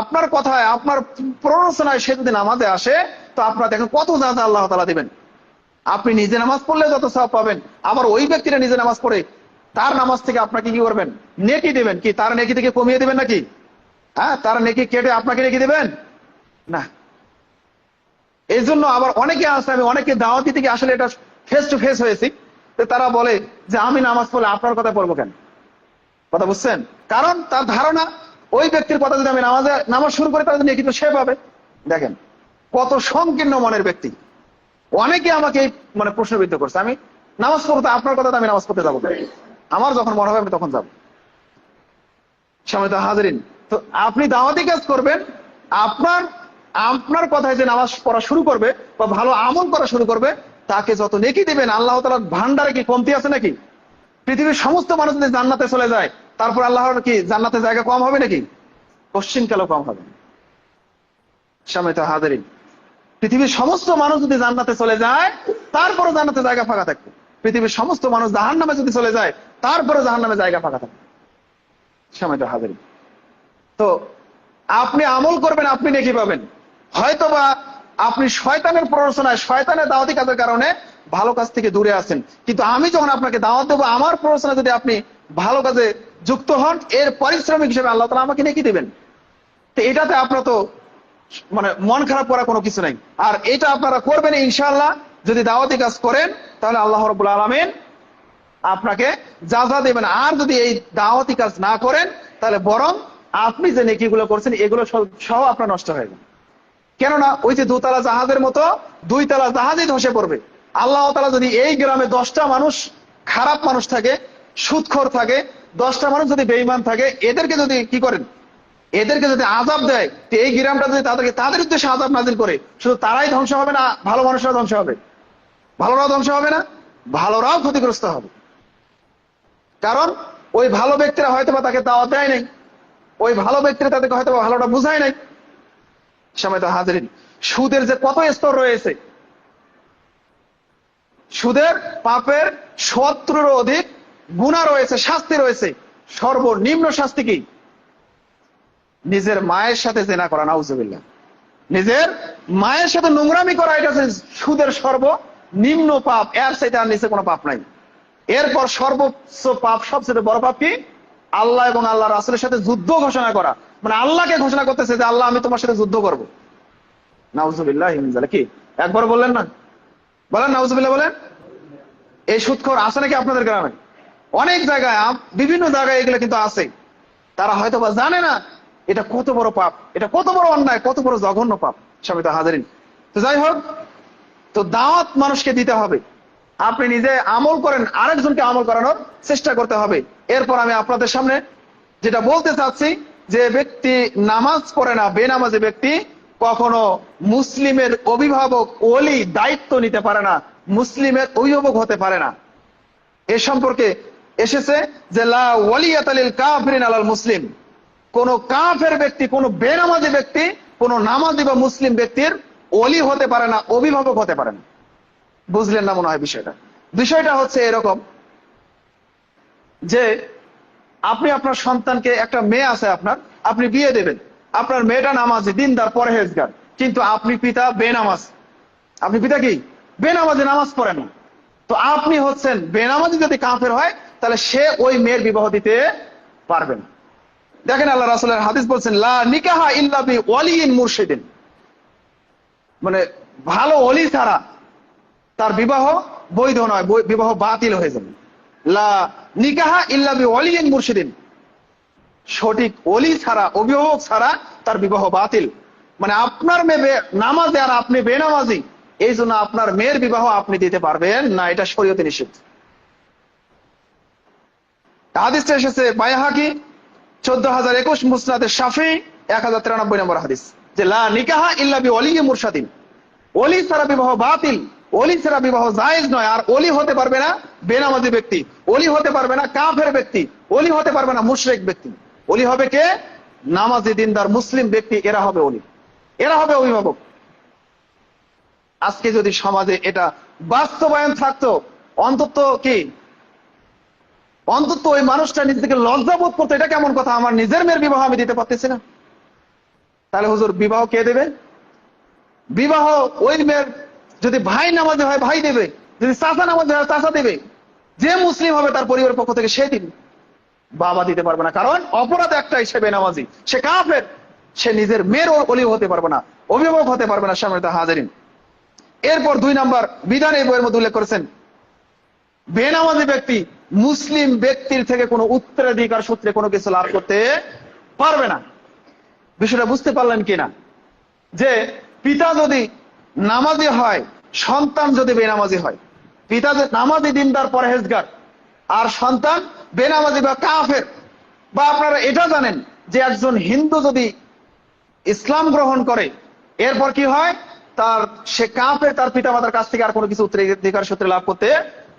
আপনার কথায়, আপনার প্ররোচনায় সে যদি নামাজে আসে, তো আপনার দেখেন কত যা আল্লাহ তাআলা দিবেন। আপনি নিজে নামাজ পড়লে যত সওয়াব পাবেন, আবার ওই ব্যক্তিরা নিজে নামাজ পড়ে তার নামাজ থেকে আপনাকে কি করবেন, নেকি দিবেন। কি তার নেকি থেকে কমিয়ে দিবেন নাকি? হ্যাঁ, তার নেকি কেটে আপনাকে নেকি দিবেন না। এই জন্য আবার অনেকে আছে, আমি অনেকে দাওয়াত দিতে গিয়ে আসলে এটা ফেস টু ফেস হয়েছি, তারা বলে যে আমি নামাজ পড়লে আপনার কথা পড়বো কেন? কথা বুঝছেন? কারণ তার ধারণা ওই ব্যক্তির কথা যদি আমি নামাজ শুরু করি, তাহলে নেকি তো সে পাবে। দেখেন কত সংকীর্ণ মনের ব্যক্তি। অনেকে আমাকে মানে প্রশ্নবিদ্ধ করছে, আমি নামাজ পড়তে, আপনার কথা আমি নামাজ পড়তে যাবো, আমার যখন মনে হবে আমি তখন যাবো। সম্মানিত হাজিরিন, তো আপনি দাওয়াতি কাজ করবেন, আপনার কথায় যে নামাজ পড়া শুরু করবে বা ভালো আমল করা শুরু করবে, তাকে যত নেকি দিবেন, আল্লাহ তাআলার ভান্ডারে কি কমতি আছে নাকি? পৃথিবীর সমস্ত মানুষ যদি জান্নাতে চলে যায়, তারপর আল্লাহর কি জান্নাতে জায়গা কম হবে নাকি? কোশ্চিনকালেও কম হবে। সম্মানিত হাজিরিন, পৃথিবীর সমস্ত মানুষ যদি জান্নাতে চলে যায়, তারপরে জান্নাতে জায়গা ফাঁকা থাকবে। পৃথিবীর সমস্ত মানুষ জাহান্নামে যদি চলে যায়, তারপরে জাহান্নামে জায়গা ফাঁকা থাকবে। সম্মানিত হাজিরিন, তো আপনি আমল করবেন, আপনি নেকি পাবেন। হয়তোবা আপনি শয়তানের প্ররোচনায়, শয়তানের দাওয়াতি কাজের কারণে ভালো কাজ থেকে দূরে আছেন, কিন্তু আমি যখন আপনাকে দাওয়াত দেবো, আমার প্ররোচনা যদি আপনি ভালো কাজে যুক্ত হন, এর পারিশ্রমিক হিসেবে আল্লাহ তাআলা আমাকে নেকি দিবেন। তো এটাতে আপনার তো মানে মন খারাপ করার কোনো কিছু নাই। আর এটা আপনারা করবেন ইনশাআল্লাহ। যদি দাওয়াতি কাজ করেন, তাহলে আল্লাহ রাব্বুল আলামিন আপনাকে যাজা দেবেন। আর যদি এই দাওয়াতি কাজ না করেন, তাহলে বরং আপনি যে নেকিগুলো করছেন, এগুলো সহ আপনার নষ্ট হয়ে যাবে। কেননা ওই যে দোতলা জাহাজের মতো, 2 তলা জাহাজই ধসে পড়বে। আল্লাহ তাআলা যদি এই গ্রামে 10টা মানুষ খারাপ মানুষ থাকে, সুদখোর থাকে, 10টা মানুষ যদি বেঈমান থাকে, এদেরকে যদি কি করেন, এদেরকে যদি আযাব দেয়, তো এই গ্রামটা যদি তাদের উদ্দেশ্যে আযাব নাজিল করে, শুধু তারাই ধ্বংস হবে না, ভালো মানুষরা ধ্বংস হবে? ভালোরাও ধ্বংস হবে না, ভালোরাও ক্ষতিগ্রস্ত হবে। কারণ ওই ভালো ব্যক্তিরা হয়তো বা তাকে দাওয়াত দেয় নাই, ওই ভালো ব্যক্তিরা তাদেরকে হয়তো বা ভালোটা বুঝায় নাই। সম্মানিত হাজিরিন, সুদের যে কত স্তর রয়েছে, সুদের পাপের 70-এরও অধিক গুনাহ রয়েছে, শাস্তি রয়েছে। সর্বনিম্ন শাস্তি কি? নিজের মায়ের সাথে জেনা করা, নাউজুবিল্লাহ। নিজের মায়ের সাথে নোংরামি করা, এটা হচ্ছে সুদের সর্বনিম্ন পাপ। এর চাইতে আর নিচে কোনো পাপ নাই। এরপর সর্বোচ্চ পাপ, সবচেয়ে বড় পাপ কি? আল্লাহ এবং আল্লাহ রাসূলের সাথে যুদ্ধ ঘোষণা করা। মানে আল্লাহকে ঘোষণা করতেছে যে আল্লাহ, আমি তোমার সাথে যুদ্ধ করব। নাউজুবিল্লাহ মিন যালিক। কি একবার বললেন না? বলেন নাউজুবিল্লাহ বলেন। এই সুদখোর আছে নাকি আপনাদের গ্রামে? অনেক জায়গায়, বিভিন্ন জায়গায় এগুলো কিন্তু আছে। তারা হয়তো বা জানে না এটা কত বড় পাপ, এটা কত বড় অন্যায়, কত বড় জঘন্য পাপ। সম্মানিত হাজারিন, তো যাই হোক, তো দাওয়াত মানুষকে দিতে হবে। আপনি নিজে আমল করেন, আরেকজনকে আমল করানোর চেষ্টা করতে হবে। এরপর আমি আপনাদের সামনে যেটা বলতে চাচ্ছি, যে ব্যক্তি নামাজ পড়ে না, বেনামাজি ব্যক্তি কখনো মুসলিমের অভিভাবক, ওলি দায়িত্ব নিতে পারে না, মুসলিমের অভিভাবক হতে পারে না। এ সম্পর্কে এসেছে যে লা ওয়ালিয়াতা লিল কাফিরিন আলাল মুসলিম, কোন কাফের ব্যক্তি, কোন বেনামাজি ব্যক্তি, কোন নামাজি বা মুসলিম ব্যক্তির ওলি হতে পারে না, অভিভাবক হতে পারে না। বুঝলেন না মনে হয় বিষয়টা? বিষয়টা হচ্ছে এরকম যে আপনি আপনার সন্তানকে, একটা মেয়ে আছে আপনার, আপনি বিয়ে দেবেন, আপনার মেয়েটা নামাজি, দিনদার, পরহেজগার, কিন্তু আপনি পিতা বেনামাজ। আপনি পিতা কি? বেনামাজি, নামাজ পড়েন না। তো আপনি হচ্ছেন বেনামাজি, যদি কাফের হয় তাহলে সে ওই মেয়ের বিবাহ দিতে পারবে না। দেখেন আল্লাহ রাসূলের হাদিস বলছেন, লা নিকাহা ইল্লা বি ওয়ালিয়িন মুরশিদিন, মানে ভালো ওলি ছাড়া তার বিবাহ বৈধ নয়, বিবাহ বাতিল হয়ে যাবে। লা নিকাহা ইল্লা বি ওয়ালিয়িন মুরশিদিন, সঠিক ওলি ছাড়া, অভিভাবক ছাড়া তার বিবাহ বাতিল। মানে আপনার মেয়ে নামাজে আর আপনি বেনামাজি, এই জন্য আপনার মেয়ের বিবাহ আপনি দিতে পারবেন না, এটা শরীয়তে নিষেধ। হাদিসটা এসেছে বাইহাকি 14021, মুসনাদে শাফি 1093 নম্বর হাদিস, যে লা নিকাহা ইল্লা বি ওয়ালিয়্যিন মুরশিদিন, ওলি ছাড়া বিবাহ বাতিল, ওলি ছাড়া বিবাহ জায়েজ নয়। আর ওলি হতে পারবে না বেনামাজি ব্যক্তি, ওলি হতে পারবে না কাফের ব্যক্তি, ওলি হতে পারবে না মুশরিক ব্যক্তি। ওলি হবে কে? নামাজি, দিনদার, মুসলিম ব্যক্তি, এরা হবে ওলি, এরা হবে অভিভাবক। আজকে যদি সমাজে এটা বাস্তবায়ন থাকতো, অন্তত কি, অন্তত ওই মানুষটা নিজেকে লজ্জাবোধ করতো, এটা কেমন কথা, আমার নিজের মেয়ের বিবাহ আমি দিতে পারতেছি না। তাহলে হুজুর বিবাহ কে দেবে? বিবাহ ওই মেয়ের যদি ভাই নামাজে হয় ভাই দেবে, যদি চাচা নামাজে হয় চাচা দেবে, যে মুসলিম হবে তার পরিবারের পক্ষ থেকে সে দিবে, বাবা দিতে পারবে না। কারণ অপরাধ একটাই, সে বেনামাজি, সে কাফের, সে নিজের মেয়ের ওলি হতে পারবে না, অভিভাবক হতে পারবে না। সম্মানিত হাজিরিন, এরপর 2 নম্বর বিধান এই বইয়ের মধ্যে উল্লেখ করেছেন, বেনামাজি ব্যক্তি মুসলিম ব্যক্তির থেকে কোনো উত্তরাধিকার সূত্রে কোনো কিছু লাভ করতে পারবে না। বিষয়টা বুঝতে পারলেন কিনা? যে পিতা যদি নামাজি হয়, সন্তান যদি বেনামাজি হয়, পিতা যদি নামাজি, দিনদার, পরহেজগার, আর সন্তান বেনামাজি বা কাফের, বা আপনারা এটা জানেন যে একজন হিন্দু যদি ইসলাম গ্রহণ করে, এরপর কি হয়, তার সে কাফের, তার পিতামাতার কাছ থেকে আর কোনো কিছু উত্তরাধিকার সূত্রে লাভ করতে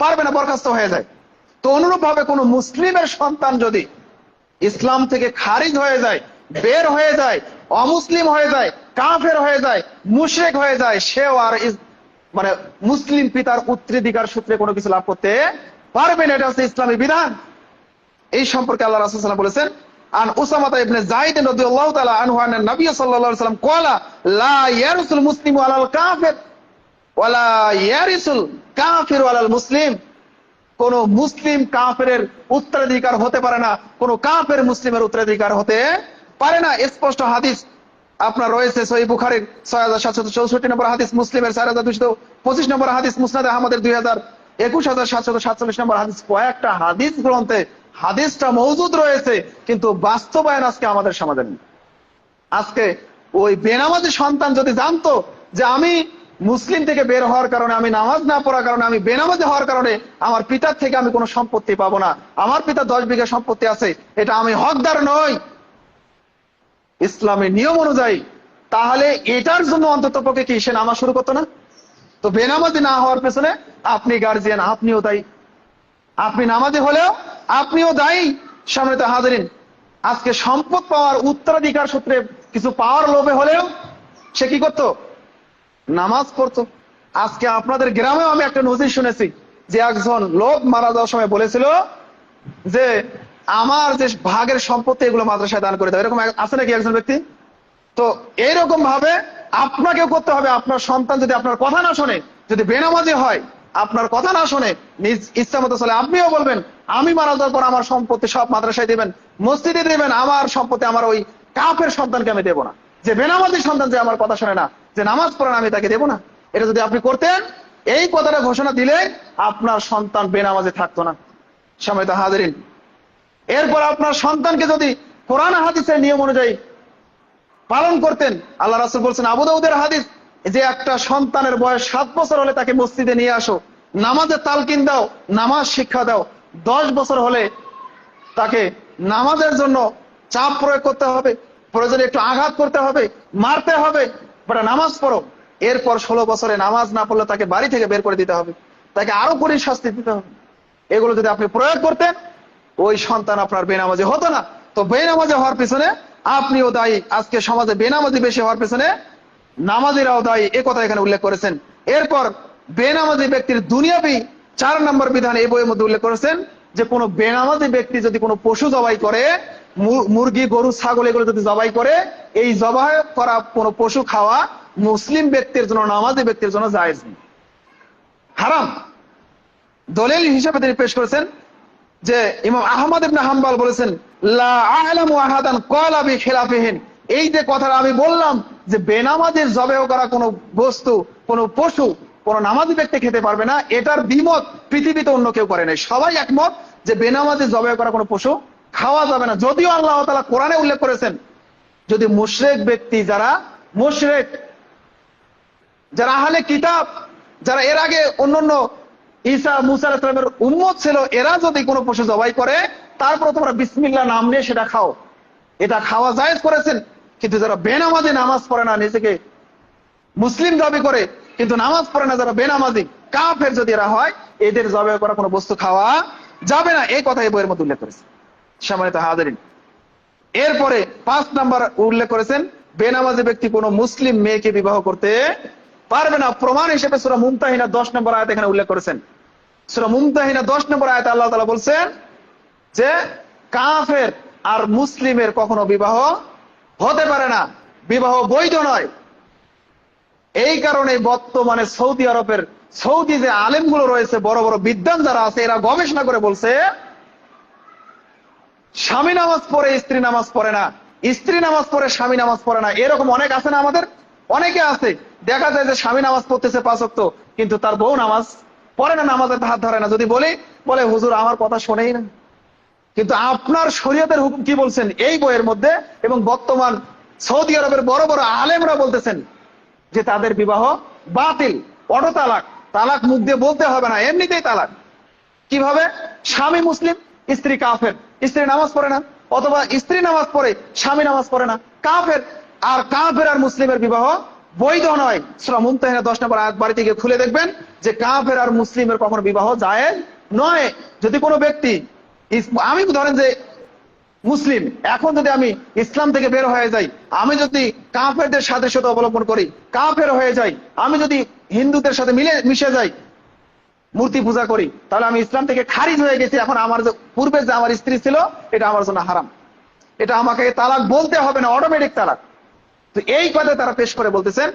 পারবে না, বরখাস্ত হয়ে যায়। তো অনুরূপ ভাবে কোন মুসলিমের সন্তান যদি ইসলাম থেকে খারিজ হয়ে যায়, বের হয়ে যায়, অমুসলিম হয়ে যায়, কাফের হয়ে যায়, মুশরিক হয়ে যায়, সেও আর মানে মুসলিম পিতার উত্তরাধিকার সূত্রে কোনো কিছু লাভ করতে পারবে না। এটা হচ্ছে ইসলামী বিধান। এই সম্পর্কে আল্লাহ রাসূল সাল্লাল্লাহু আলাইহি ওয়াসাল্লাম বলেছেন, আন উসামা ইবনে যায়েদ রাদিয়াল্লাহু তাআলা আনহু আন নবী সাল্লাল্লাহু আলাইহি ওয়াসাল্লাম ক্বালা লা ইয়ারসুল মুসলিমু আলাল কাফির ওয়ালা ইয়ারিসুল কাফিরু আলাল মুসলিম, কোন মুসলিম কাফেরের উত্তরাধিকার হতে পারে না, কোন কাফের মুসলিমের উত্তরাধিকার হতে পারে না। স্পষ্ট হাদিস আপনার রয়েছে সহিহ বুখারীর 6764 নম্বর হাদিস, মুসলিমের 4225 নম্বর হাদিস, মুসনাদ আহমদের 2121747 নম্বর হাদিস। কয়েকটা হাদিস গ্রন্থে হাদিসটা মওজুদ রয়েছে, কিন্তু বাস্তবায়ন আজকে আমাদের সমাজে নেই। আজকে ওই বেনামাজি সন্তান যদি জানতো যে আমি মুসলিম থেকে বের হওয়ার কারণে, আমি নামাজ না পড়ার কারণে, আমি বেনামাজি হওয়ার কারণে আমার পিতার থেকে আমি কোনো সম্পত্তি পাবো না, আমার পিতার 10 বিঘা সম্পত্তি আছে, এটা আমি হকদার নই ইসলামের নিয়ম অনুযায়ী, তাহলে এটার জন্য অন্তত পক্ষে কি সে নামাজ শুরু করতো না? তো বেনামাজি না হওয়ার পেছনে আপনি গার্জিয়ান, আপনিও দায়ী। আপনি নামাজি হলেও আপনিও দায়ী। সম্মানিত হাজিরিন, আজকে সম্পদ পাওয়ার, উত্তরাধিকার সূত্রে কিছু পাওয়ার লোভে হলেও সে কি করতো? নামাজ পড়তো। আজকে আপনাদের গ্রামেও আমি একটা নজির শুনেছি যে একজন লোক মারা যাওয়ার সময় বলেছিল যে আমার যে ভাগের সম্পত্তি এগুলো মাদ্রাসায় দান করে দাও। এরকম আছে নাকি একজন ব্যক্তি? তো এইরকম ভাবে আপনাকেও করতে হবে। আপনার সন্তান যদি আপনার কথা না শোনে, যদি বেনামাজি হয়, আপনার কথা না শোনে, নিজ ইচ্ছা মতো চলে, আপনিও বলবেন আমি মারা যাওয়ার পর আমার সম্পত্তি সব মাদ্রাসায় দিবেন, মসজিদে দিবেন, আমার সম্পত্তি আমার ওই কাফের সন্তানকে আমি দেবো না। যে বেনামাজি সন্তান যে আমার কথা শোনে না, যে নামাজ পড়ে না, আমি তাকে দেবো না। এটা যদি আপনি করতেন, এই কথাটা ঘোষণা দিলে আপনার সন্তান বেনামাজি থাকতো না। সম্মানিত হাজিরিন, এরপর আপনার সন্তানকে যদি কোরআন হাদিসের নিয়ম অনুযায়ী পালন করতেন। আল্লাহ রাসূল বলছেন, আবু দাউদের হাদিস, যে একটা সন্তানের বয়স 7 বছর হলে তাকে মসজিদে নিয়ে আসো, নামাজের তালকিন দাও, নামাজ শিক্ষা দাও। 10 বছর হলে তাকে নামাজের জন্য চাপ প্রয়োগ করতে হবে, প্রয়োজনে একটু আঘাত করতে হবে, মারতে হবে, বড় নামাজ পড়ো। এরপর 16 বছরে নামাজ না পড়লে তাকে বাড়ি থেকে বের করে দিতে হবে, তাকে আরো কঠিন শাস্তি দিতে হবে। এগুলো যদি আপনি প্রয়োগ করতেন, ওই সন্তান আপনার বেনামাজি হতো না। তো বেনামাজি হওয়ার পিছনে আপনিও দায়ী। আজকে সমাজে বেনামাজি বেশি হওয়ার পিছনে নামাজিরাও দায়ী, এ কথা এখানে উল্লেখ করেছেন। এরপর বেনামাজি ব্যক্তির দুনিয়াবি 4 নম্বর বিধান এই বইয়ের মধ্যে উল্লেখ করেছেন, যে কোনো বেনামাজি ব্যক্তি যদি কোনো পশু জবাই করে, মুরগি, গরু, ছাগল, এগুলো যদি জবাই করে, এই জবাই করা কোনো পশু খাওয়া মুসলিম ব্যক্তির জন্য, নামাজি ব্যক্তির জন্য জায়েজ নেই, হারাম। দলিল হিসেবে তিনি পেশ করেছেন যে ইমাম আহমদ ইবনে হাম্বল বলেছেন, লা আ'লামু আহাদান ক্বালা বিখিলাফিহি। এই যে কথাটা আমি বললাম যে বেনামাজির জবাই করা কোনো বস্তু, কোনো পশু কোনো নামাজি ব্যক্তি খেতে পারবে না, এটার দ্বিমত পৃথিবীতে অন্য কেউ করে নাই। সবাই একমত যে বেনামাজি জবাই করা কোনো পশু খাওয়া যাবে না। যদিও আল্লাহ তাআলা কোরআনে উল্লেখ করেছেন, যদি মুশরিক ব্যক্তি, যারা মুশরিক, যারা আহলে কিতাব, যারা এর আগে অন্যান্য ঈসা, মুসা আলাইহিস সালামের উম্মত ছিল, এরা যদি কোনো পশু জবাই করে, তারপর তোমরা বিসমিল্লাহ নাম নিয়ে সেটা খাও, এটা খাওয়া জায়েজ করেছেন। কিন্তু যারা বেনামাজি, নামাজ পড়ে না, নিজেকে মুসলিম দাবি করে কিন্তু নামাজ পড়ে না, যারা বেনামাজি কাফের যদি এরা হয়, এদের জবাই করা কোনো বস্তু খাওয়া যাবে না, এই কথা এই বইয়ের মধ্যে উল্লেখ করেছে। সম্মানিত হাজিরিন, এরপরে 5 নাম্বার উল্লেখ করেছেন, বেনামাজি ব্যক্তি কোনো মুসলিম মেয়েকে বিবাহ করতে পারবে না। প্রমাণ হিসেবে সূরা মুমতাহিনা 10 নম্বর আয়াত এখানে উল্লেখ করেছেন। সূরা মুমতাহিনা 10 নম্বর আয়াতে আল্লাহ তাআলা বলছেন যে কাফের আর মুসলিমের কখনো বিবাহ হতে পারে না, বিবাহ বৈধ নয়। এই কারণে বর্তমানে সৌদি আরবের, সৌদি যে আলেমগুলো রয়েছে, বড় বড় বিদ্বান যারা আছে, এরা গবেষণা করে বলছে, স্বামী নামাজ পড়ে স্ত্রী নামাজ পড়ে না, স্ত্রী নামাজ পড়ে স্বামী নামাজ পড়ে না। এরকম অনেক আছে না আমাদের? অনেকে আছে, দেখা যায় যে স্বামী নামাজ পড়তেছে 5 ওয়াক্ত, কিন্তু তার বউ নামাজ পড়ে না, নামাজের হাত ধরে না। যদি বলে হুজুর আমার কথা শোনেই না। কিন্তু আপনার শরীয়তের হুকুম কি বলছেন এই বইয়ের মধ্যে, এবং বর্তমান সৌদি আরবের বড় বড় আলেমরা বলতেছেন যে তাদের বিবাহ বাতিল, অটো তালাক। তালাক মুখ দিয়ে বলতে হবে না, এমনিতেই তালাক। কিভাবে? স্বামী মুসলিম, স্ত্রী কাফের, স্ত্রী নামাজ পড়ে না, অথবা স্ত্রী নামাজ পড়ে স্বামী নামাজ পড়ে না, কাফের। আর কাফের আর মুসলিমের বিবাহ বৈধ নয়। সূরা মুমতাহিনা 10 নম্বর আয়াত বাড়িতে গিয়ে খুলে দেখবেন যে কাফের আর মুসলিমের কখনো বিবাহ জায়েজ নয়। যদি কোনো ব্যক্তি, আমি ধরেন যে মুসলিম, এখন যদি আমি ইসলাম থেকে বের হয়ে যাই, আমি যদি কাফেরদের সাথে অবলম্বন করি, কাফের হয়ে যাই, আমি যদি হিন্দুদের সাথে মিশে যাই, মূর্তি পূজা করি, তাহলে আমি ইসলাম থেকে খারিজ হয়ে গেছি। এখন আমার যে পূর্বে যে আমার স্ত্রী ছিল, এটা আমার জন্য হারাম, এটা আমাকে তালাক বলতে হবে না, অটোমেটিক তালাক। তো এই কথা তারা পেশ করে বলতেছেন,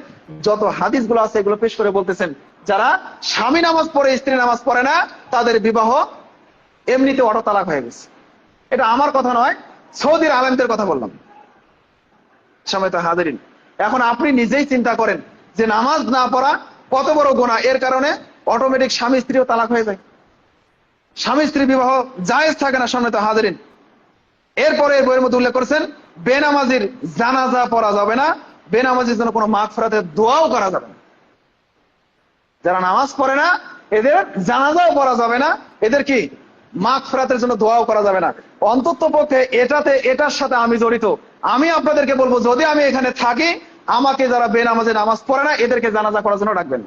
যত হাদিসগুলো আছে এগুলো পেশ করে বলতেছেন, যারা স্বামী নামাজ পড়ে স্ত্রী নামাজ পড়ে না, তাদের বিবাহ এমনিতে অটো তালাক হয়ে গেছে। এটা আমার কথা নয়, সৌদির আলেমদের কথা বললাম। সম্মানিত হাজিরিন, এখন আপনি নিজেই চিন্তা করেন যে নামাজ না পড়া কত বড় গুনাহ। এর কারণে অটোমেটিক স্বামী স্ত্রীও তালাক হয়ে যায়, স্বামী স্ত্রী বিবাহ জায়েজ থাকে না। সম্মানিত হাজিরিন, এরপরে বইয়ের মধ্যে উল্লেখ করেছেন, বেনামাজির জানাজা পড়া যাবে না, বেনামাজির জন্য কোনো মাগফিরাতের দোয়াও করা যাবে না। যারা নামাজ পড়ে না, এদের জানাজাও পড়া যাবে না, এদের কি মাগফিরাতের জন্য দোয়াও করা যাবে না। অন্তত পক্ষে এটার সাথে আমি জড়িত। আমি আপনাদেরকে বলবো, যদি আমি এখানে থাকি, আমাকে যারা বেনামাজে নামাজ পড়ে না, এদেরকে জানাজা করার জন্য ডাকবেন,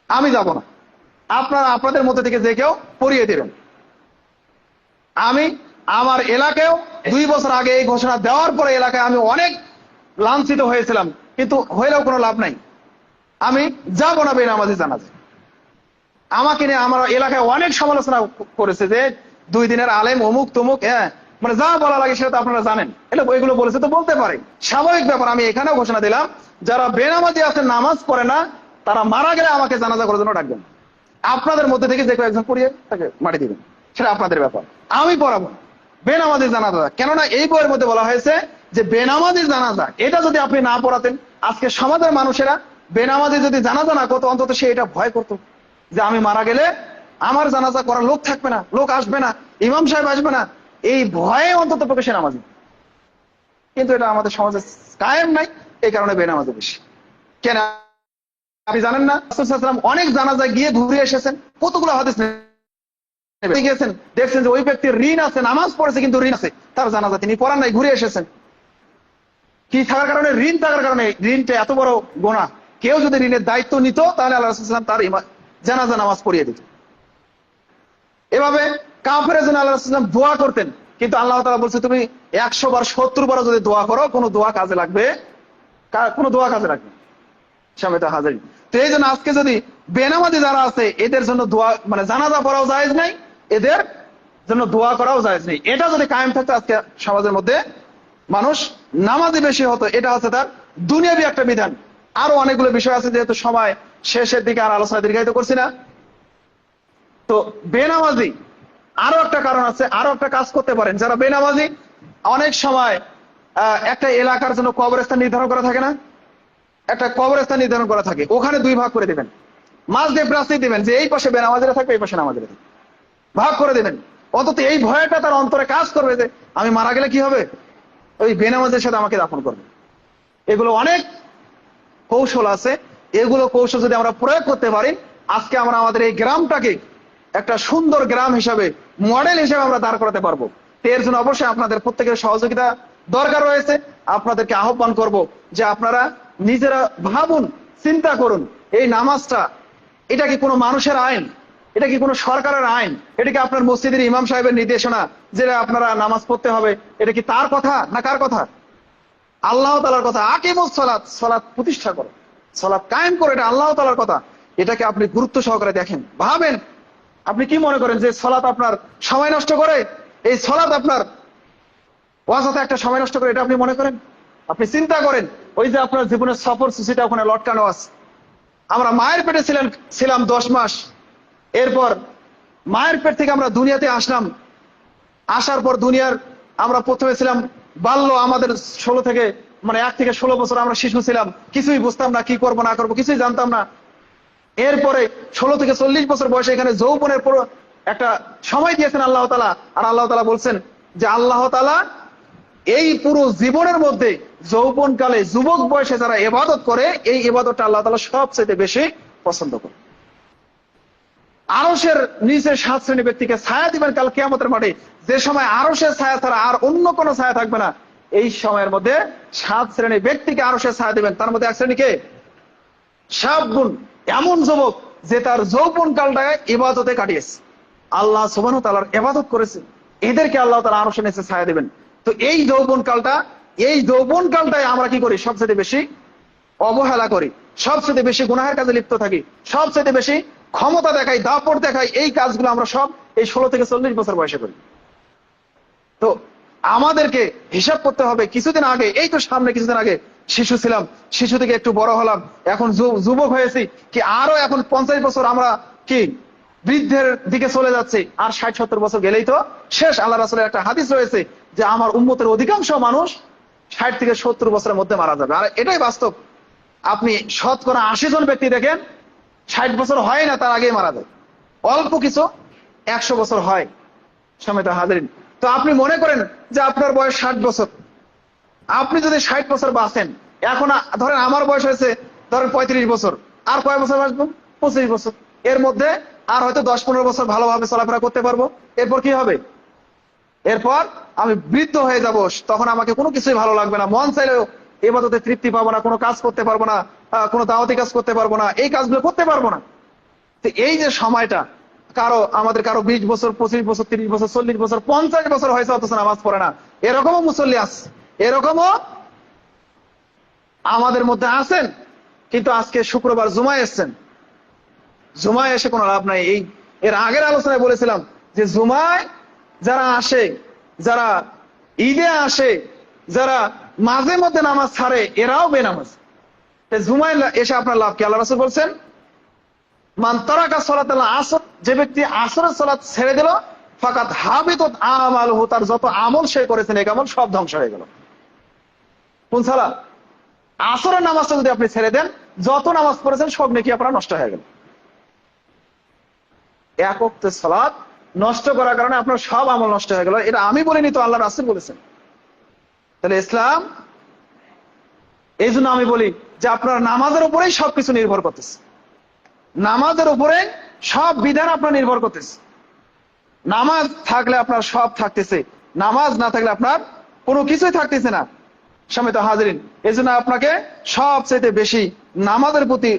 আমি যাব না। আপনারা আপনাদের মধ্যে থেকে যে কেউ পড়িয়ে দিবেন। আমি আমার এলাকায়ও 2 বছর আগে এই ঘোষণা দেওয়ার পরে এলাকায় আমি অনেক লাঞ্ছিত হয়েছিলাম, কিন্তু হইলেও কোনো লাভ নাই। আমি যাব না বেনামাজি জানাজা। আমাকে নিয়ে আমার এলাকায় অনেক সমালোচনা করেছে যে 2 দিনের আলেম, অমুক তমুক, মানে যা বলা লাগে সেটা তো আপনারা জানেন। এগুলো বলেছে তো বলতে পারে, স্বাভাবিক ব্যাপার। আমি এখানেও ঘোষণা দিলাম, যারা বেনামাজি আছে, নামাজ পড়ে না, তারা মারা গেলে আমাকে জানাজা করার জন্য ডাকবেন। আপনাদের মধ্যে থেকে যে কেউ একজন পড়িয়ে তাকে মাটি দিবেন, সেটা আপনাদের ব্যাপার। আমি পড়াবো বেনামাজি জানাজা। কেননা এই বইয়ের মধ্যে বলা হয়েছে যে বেনামাজি জানাজা, এটা যদি আপনি না পড়াতেন, আজকে সমাজের মানুষেরা বেনামাজি যদি জানাজা না করতো, অন্তত সে এটা ভয় করতো যে আমি মারা গেলে আমার জানাজা করার লোক থাকবে না, লোক আসবে না, ইমাম সাহেব আসবে না, এই ভয়ে অন্তত পক্ষে সে নামাজি। কিন্তু এটা আমাদের সমাজে কায়েম নাই, এই কারণে বেনামাজি বেশি। কেন আপনি জানেন না, রাসূল সাল্লাল্লাহু আলাইহি ওয়াসাল্লাম অনেক জানাজা গিয়ে ঘুরে এসেছেন, কতগুলো হাদিস গিয়েছেন, দেখছেন যে ওই ব্যক্তির ঋণ আছে, নামাজ পড়েছে কিন্তু ঋণ আছে, তার জানাজা তিনি পড়ান নাই, ঘুরে এসেছেন। কি থাকার কারণে? ঋণ থাকার কারণে। ঋণটা এত বড় গোনা, কেউ যদি ঋণের দায়িত্ব নিত তাহলে আল্লাহ রাসূল সাল্লাল্লাহু আলাইহি ওয়াসাল্লাম তার জানাজা নামাজ পড়িয়ে দিত। এভাবে কাফেরের জন্য আল্লাহ রাসূল সাল্লাল্লাহু আলাইহি ওয়াসাল্লাম দোয়া করতেন, কিন্তু আল্লাহ তাআলা বলছে তুমি 100 বার 70 বার যদি দোয়া করো, কোনো দোয়া কাজে লাগবে? কোনো দোয়া কাজে লাগবে? শামিতা হাজারী। তো এই জন্য আজকে যদি বেনামাজি যারা আছে এদের জন্য দোয়া, মানে জানাজা পড়াও জায়েজ নাই, এদের জন্য দোয়া করাও জায়েজ নেই। এটা যদি কায়েম থাকতো আজকে সমাজের মধ্যে মানুষ নামাজি বেশি হতো। এটা হচ্ছে তার দুনিয়াবি একটা বিধান। আরো অনেকগুলো বিষয় আছে, যেহেতু সময় শেষের দিকে আর আলোচনা দীর্ঘায়িত করছি না। তো বেনামাজি আরো একটা কারণ আছে, আরো একটা কাজ করতে পারেন যারা বেনামাজি। অনেক সময় একটা এলাকার জন্য কবরস্থান নির্ধারণ করা থাকে না, একটা কবরস্থান নির্ধারণ করা থাকে, ওখানে 2 ভাগ করে দিবেন, মাঝ দিয়ে প্রাচীর দিবেন যে এই পাশে বেনামাজিরা থাকবে, এই পাশে নামাজিরা থাকবে, ভাগ করে দিবেন। অন্তত এই ভয়টা তার অন্তরে কাজ করবে যে আমি মারা গেলে কি হবে, ওই বেনামাজের সাথে আমাকে দাফন করবে। এগুলো অনেক কৌশল আছে, এগুলো কৌশল যদি আমরা প্রয়োগ করতে পারি, আজকে আমরা আমাদের এই গ্রামটাকে একটা সুন্দর গ্রাম হিসাবে, মডেল হিসাবে আমরা দাঁড় করাতে পারবো। তো এর জন্য অবশ্যই আপনাদের প্রত্যেকের সহযোগিতা দরকার রয়েছে। আপনাদেরকে আহ্বান করব যে আপনারা নিজেরা ভাবুন, চিন্তা করুন, এই নামাজটা এটা কি কোনো মানুষের আইন, এটা কি কোনো সরকারের আইন, এটা কি আপনার মসজিদের ইমাম সাহেবের নির্দেশনা যেটা আপনারা নামাজ পড়তে হবে, এটা কি তার কথা না কার কথা? আল্লাহ তাআলার কথা। আকিমুস সালাত, সালাত প্রতিষ্ঠা করো, সালাত কায়েম করো, এটা আল্লাহ তাআলার কথা। এটাকে আপনি গুরুত্ব সহকারে দেখেন, ভাবেন। আপনি কি মনে করেন যে সালাত আপনার সময় নষ্ট করে? এই সালাত আপনার ওয়াজাতে একটা সময় নষ্ট করে, এটা আপনি মনে করেন? আপনি চিন্তা করেন, ওই যে আপনার জীবনের সফর সূচিটা ওখানে লটকানো আছে। আমরা মায়ের পেটে ছিলাম 10 মাস, এরপর মায়ের পেট থেকে আমরা দুনিয়াতে আসলাম। আসার পর দুনিয়ার আমরা প্রথমে ছিলাম বাল্য, আমাদের 1 থেকে 16 বছর আমরা শিশু ছিলাম, কিছুই বুঝতাম না, কি করবো না করবো কিছুই জানতাম না। এরপরে 16 থেকে 40 বছর বয়সে এখানে যৌবনের একটা সময় দিয়েছেন আল্লাহ তাআলা। আর আল্লাহ তাআলা বলছেন যে আল্লাহ তাআলা এই পুরো জীবনের মধ্যে যৌবনকালে যুবক বয়সে যারা ইবাদত করে, এই ইবাদতটা আল্লাহ তাআলা সবচেয়ে বেশি পছন্দ করে। আরশের নিচে 7 শ্রেণীর ব্যক্তিকে ছায়া দিবেন কাল কিয়ামতের মাঠে, যে সময় আরশের ছায়া ছাড়া আর অন্য কোনো ছায়া থাকবে না। এই সময়ের মধ্যে 7 শ্রেণীর ব্যক্তিকে আরশের ছায়া দিবেন। তার মধ্যে 1 শ্রেণীকে শাবুন, এমন যুবক যে তার যৌবন কালটাকে ইবাদতে কাটিয়েছে, আল্লাহ সুবহানাহু ওয়া তাআলার ইবাদত করেছে, এদেরকে আল্লাহ তাআলা আরশের নিচে ছায়া দিবেন। তো এই যৌবন কালটাই আমরা কি করি? সবচেয়ে বেশি অবহেলা করি, সবচেয়ে বেশি গুনাহের কাজে লিপ্ত থাকি, সবচেয়ে বেশি ক্ষমতা দেখাই, দাপট দেখাই। এই কাজগুলো আমরা সব এই 16 থেকে 40 বছর বয়সে করি। তো আমাদেরকে হিসাব করতে হবে। কিছুদিন আগে, এই তো সামনে কিছুদিন আগে শিশু ছিলাম, শিশু থেকে একটু বড় হলাম, এখন যুবক হয়েছি, কি আরো এখন 50 বছর আমরা কি বৃদ্ধের দিকে চলে যাচ্ছে। আর 60-70 বছর গেলেই তো শেষ। আল্লাহ রাসূলের একটা হাদিস রয়েছে যে আমার উম্মতের অধিকাংশ মানুষ 60 থেকে 70 বছরের মধ্যে মারা যাবে। আর এটাই বাস্তব। আপনি 80 জন ব্যক্তি দেখেন 60 বছর হয় না, তার আগেই মারা যায়। অল্প কিছু 100 বছর হয়। সমিত হাজিরিন, তো আপনি মনে করেন যে আপনার বয়স 60 বছর, আপনি যদি 60 বছর বাঁচেন, এখন ধরেন আমার বয়স হয়েছে ধরেন 35 বছর, আর কয় বছর বাঁচবো? 25 বছর। এর মধ্যে আর হয়তো 10-15 বছর ভালোভাবে চলাফেরা করতে পারবো। এরপর কি হবে? এরপর আমি বৃদ্ধ হয়ে যাব, তখন আমাকে কোনো কিছুই ভালো লাগবে না, মন চাইলেও ইবাদতে তৃপ্তি পাবো না, কোনো কাজ করতে পারবো না, কোনো দাওয়াতি কাজ করতে পারবো না, এই কাজগুলো করতে পারবো না। তো এই যে সময়টা, আমাদের কারো 20 বছর, 25 বছর, 30 বছর, 40 বছর, 50 বছর হয়েছে অথচ নামাজ পড়ে না, এরকমও মুসল্লি আছে, এরকমও আমাদের মধ্যে আছেন। কিন্তু আজকে শুক্রবার জুমায় এসছেন, জুমায় এসে কোনো লাভ নাই। এর আগের আলোচনায় বলেছিলাম যে জুমায় যারা আসে, যারা ঈদে আসে, যারা মাঝে মধ্যে নামাজ ছাড়ে, এরাও বেনামাজ। জুমায় এসে আপনার লাভ কি? আল্লাহ রাসূল বলছেন মান তারাকা সালাতাল আসর, যে ব্যক্তি আসরের সালাত ছেড়ে দিল, ফাকাত হাবিতাত আমালুহু, তার যত আমল সে করেছেন এই আমল সব ধ্বংস হয়ে গেল। কোন সালাত? আসরের নামাজটা যদি আপনি ছেড়ে দেন, যত নামাজ পড়েছেন সব নেকি আপনার নষ্ট হয়ে গেল। এক ওয়াক্ত সালাত নষ্ট করার কারণে আপনার সব আমল নষ্ট হয়ে গেল। এটা আমি বলিনি, তো আল্লাহ রাসূল বলেছেন। তাহলে ইসলাম, এই জন্য আমি বলি যে আপনার নামাজের উপরেই সবকিছু নির্ভর করতেছে। নামাজের উপরে সব বিধান আপনার নির্ভর করতেছে। নামাজ থাকলে আপনার সব থাকতেছে, নামাজ না থাকলে আপনার কোনো কিছুই থাকতেছে না। সম্মানিত হাজিরিন, এই জন্য আপনাকে সবচেয়ে বেশি নামাজের প্রতি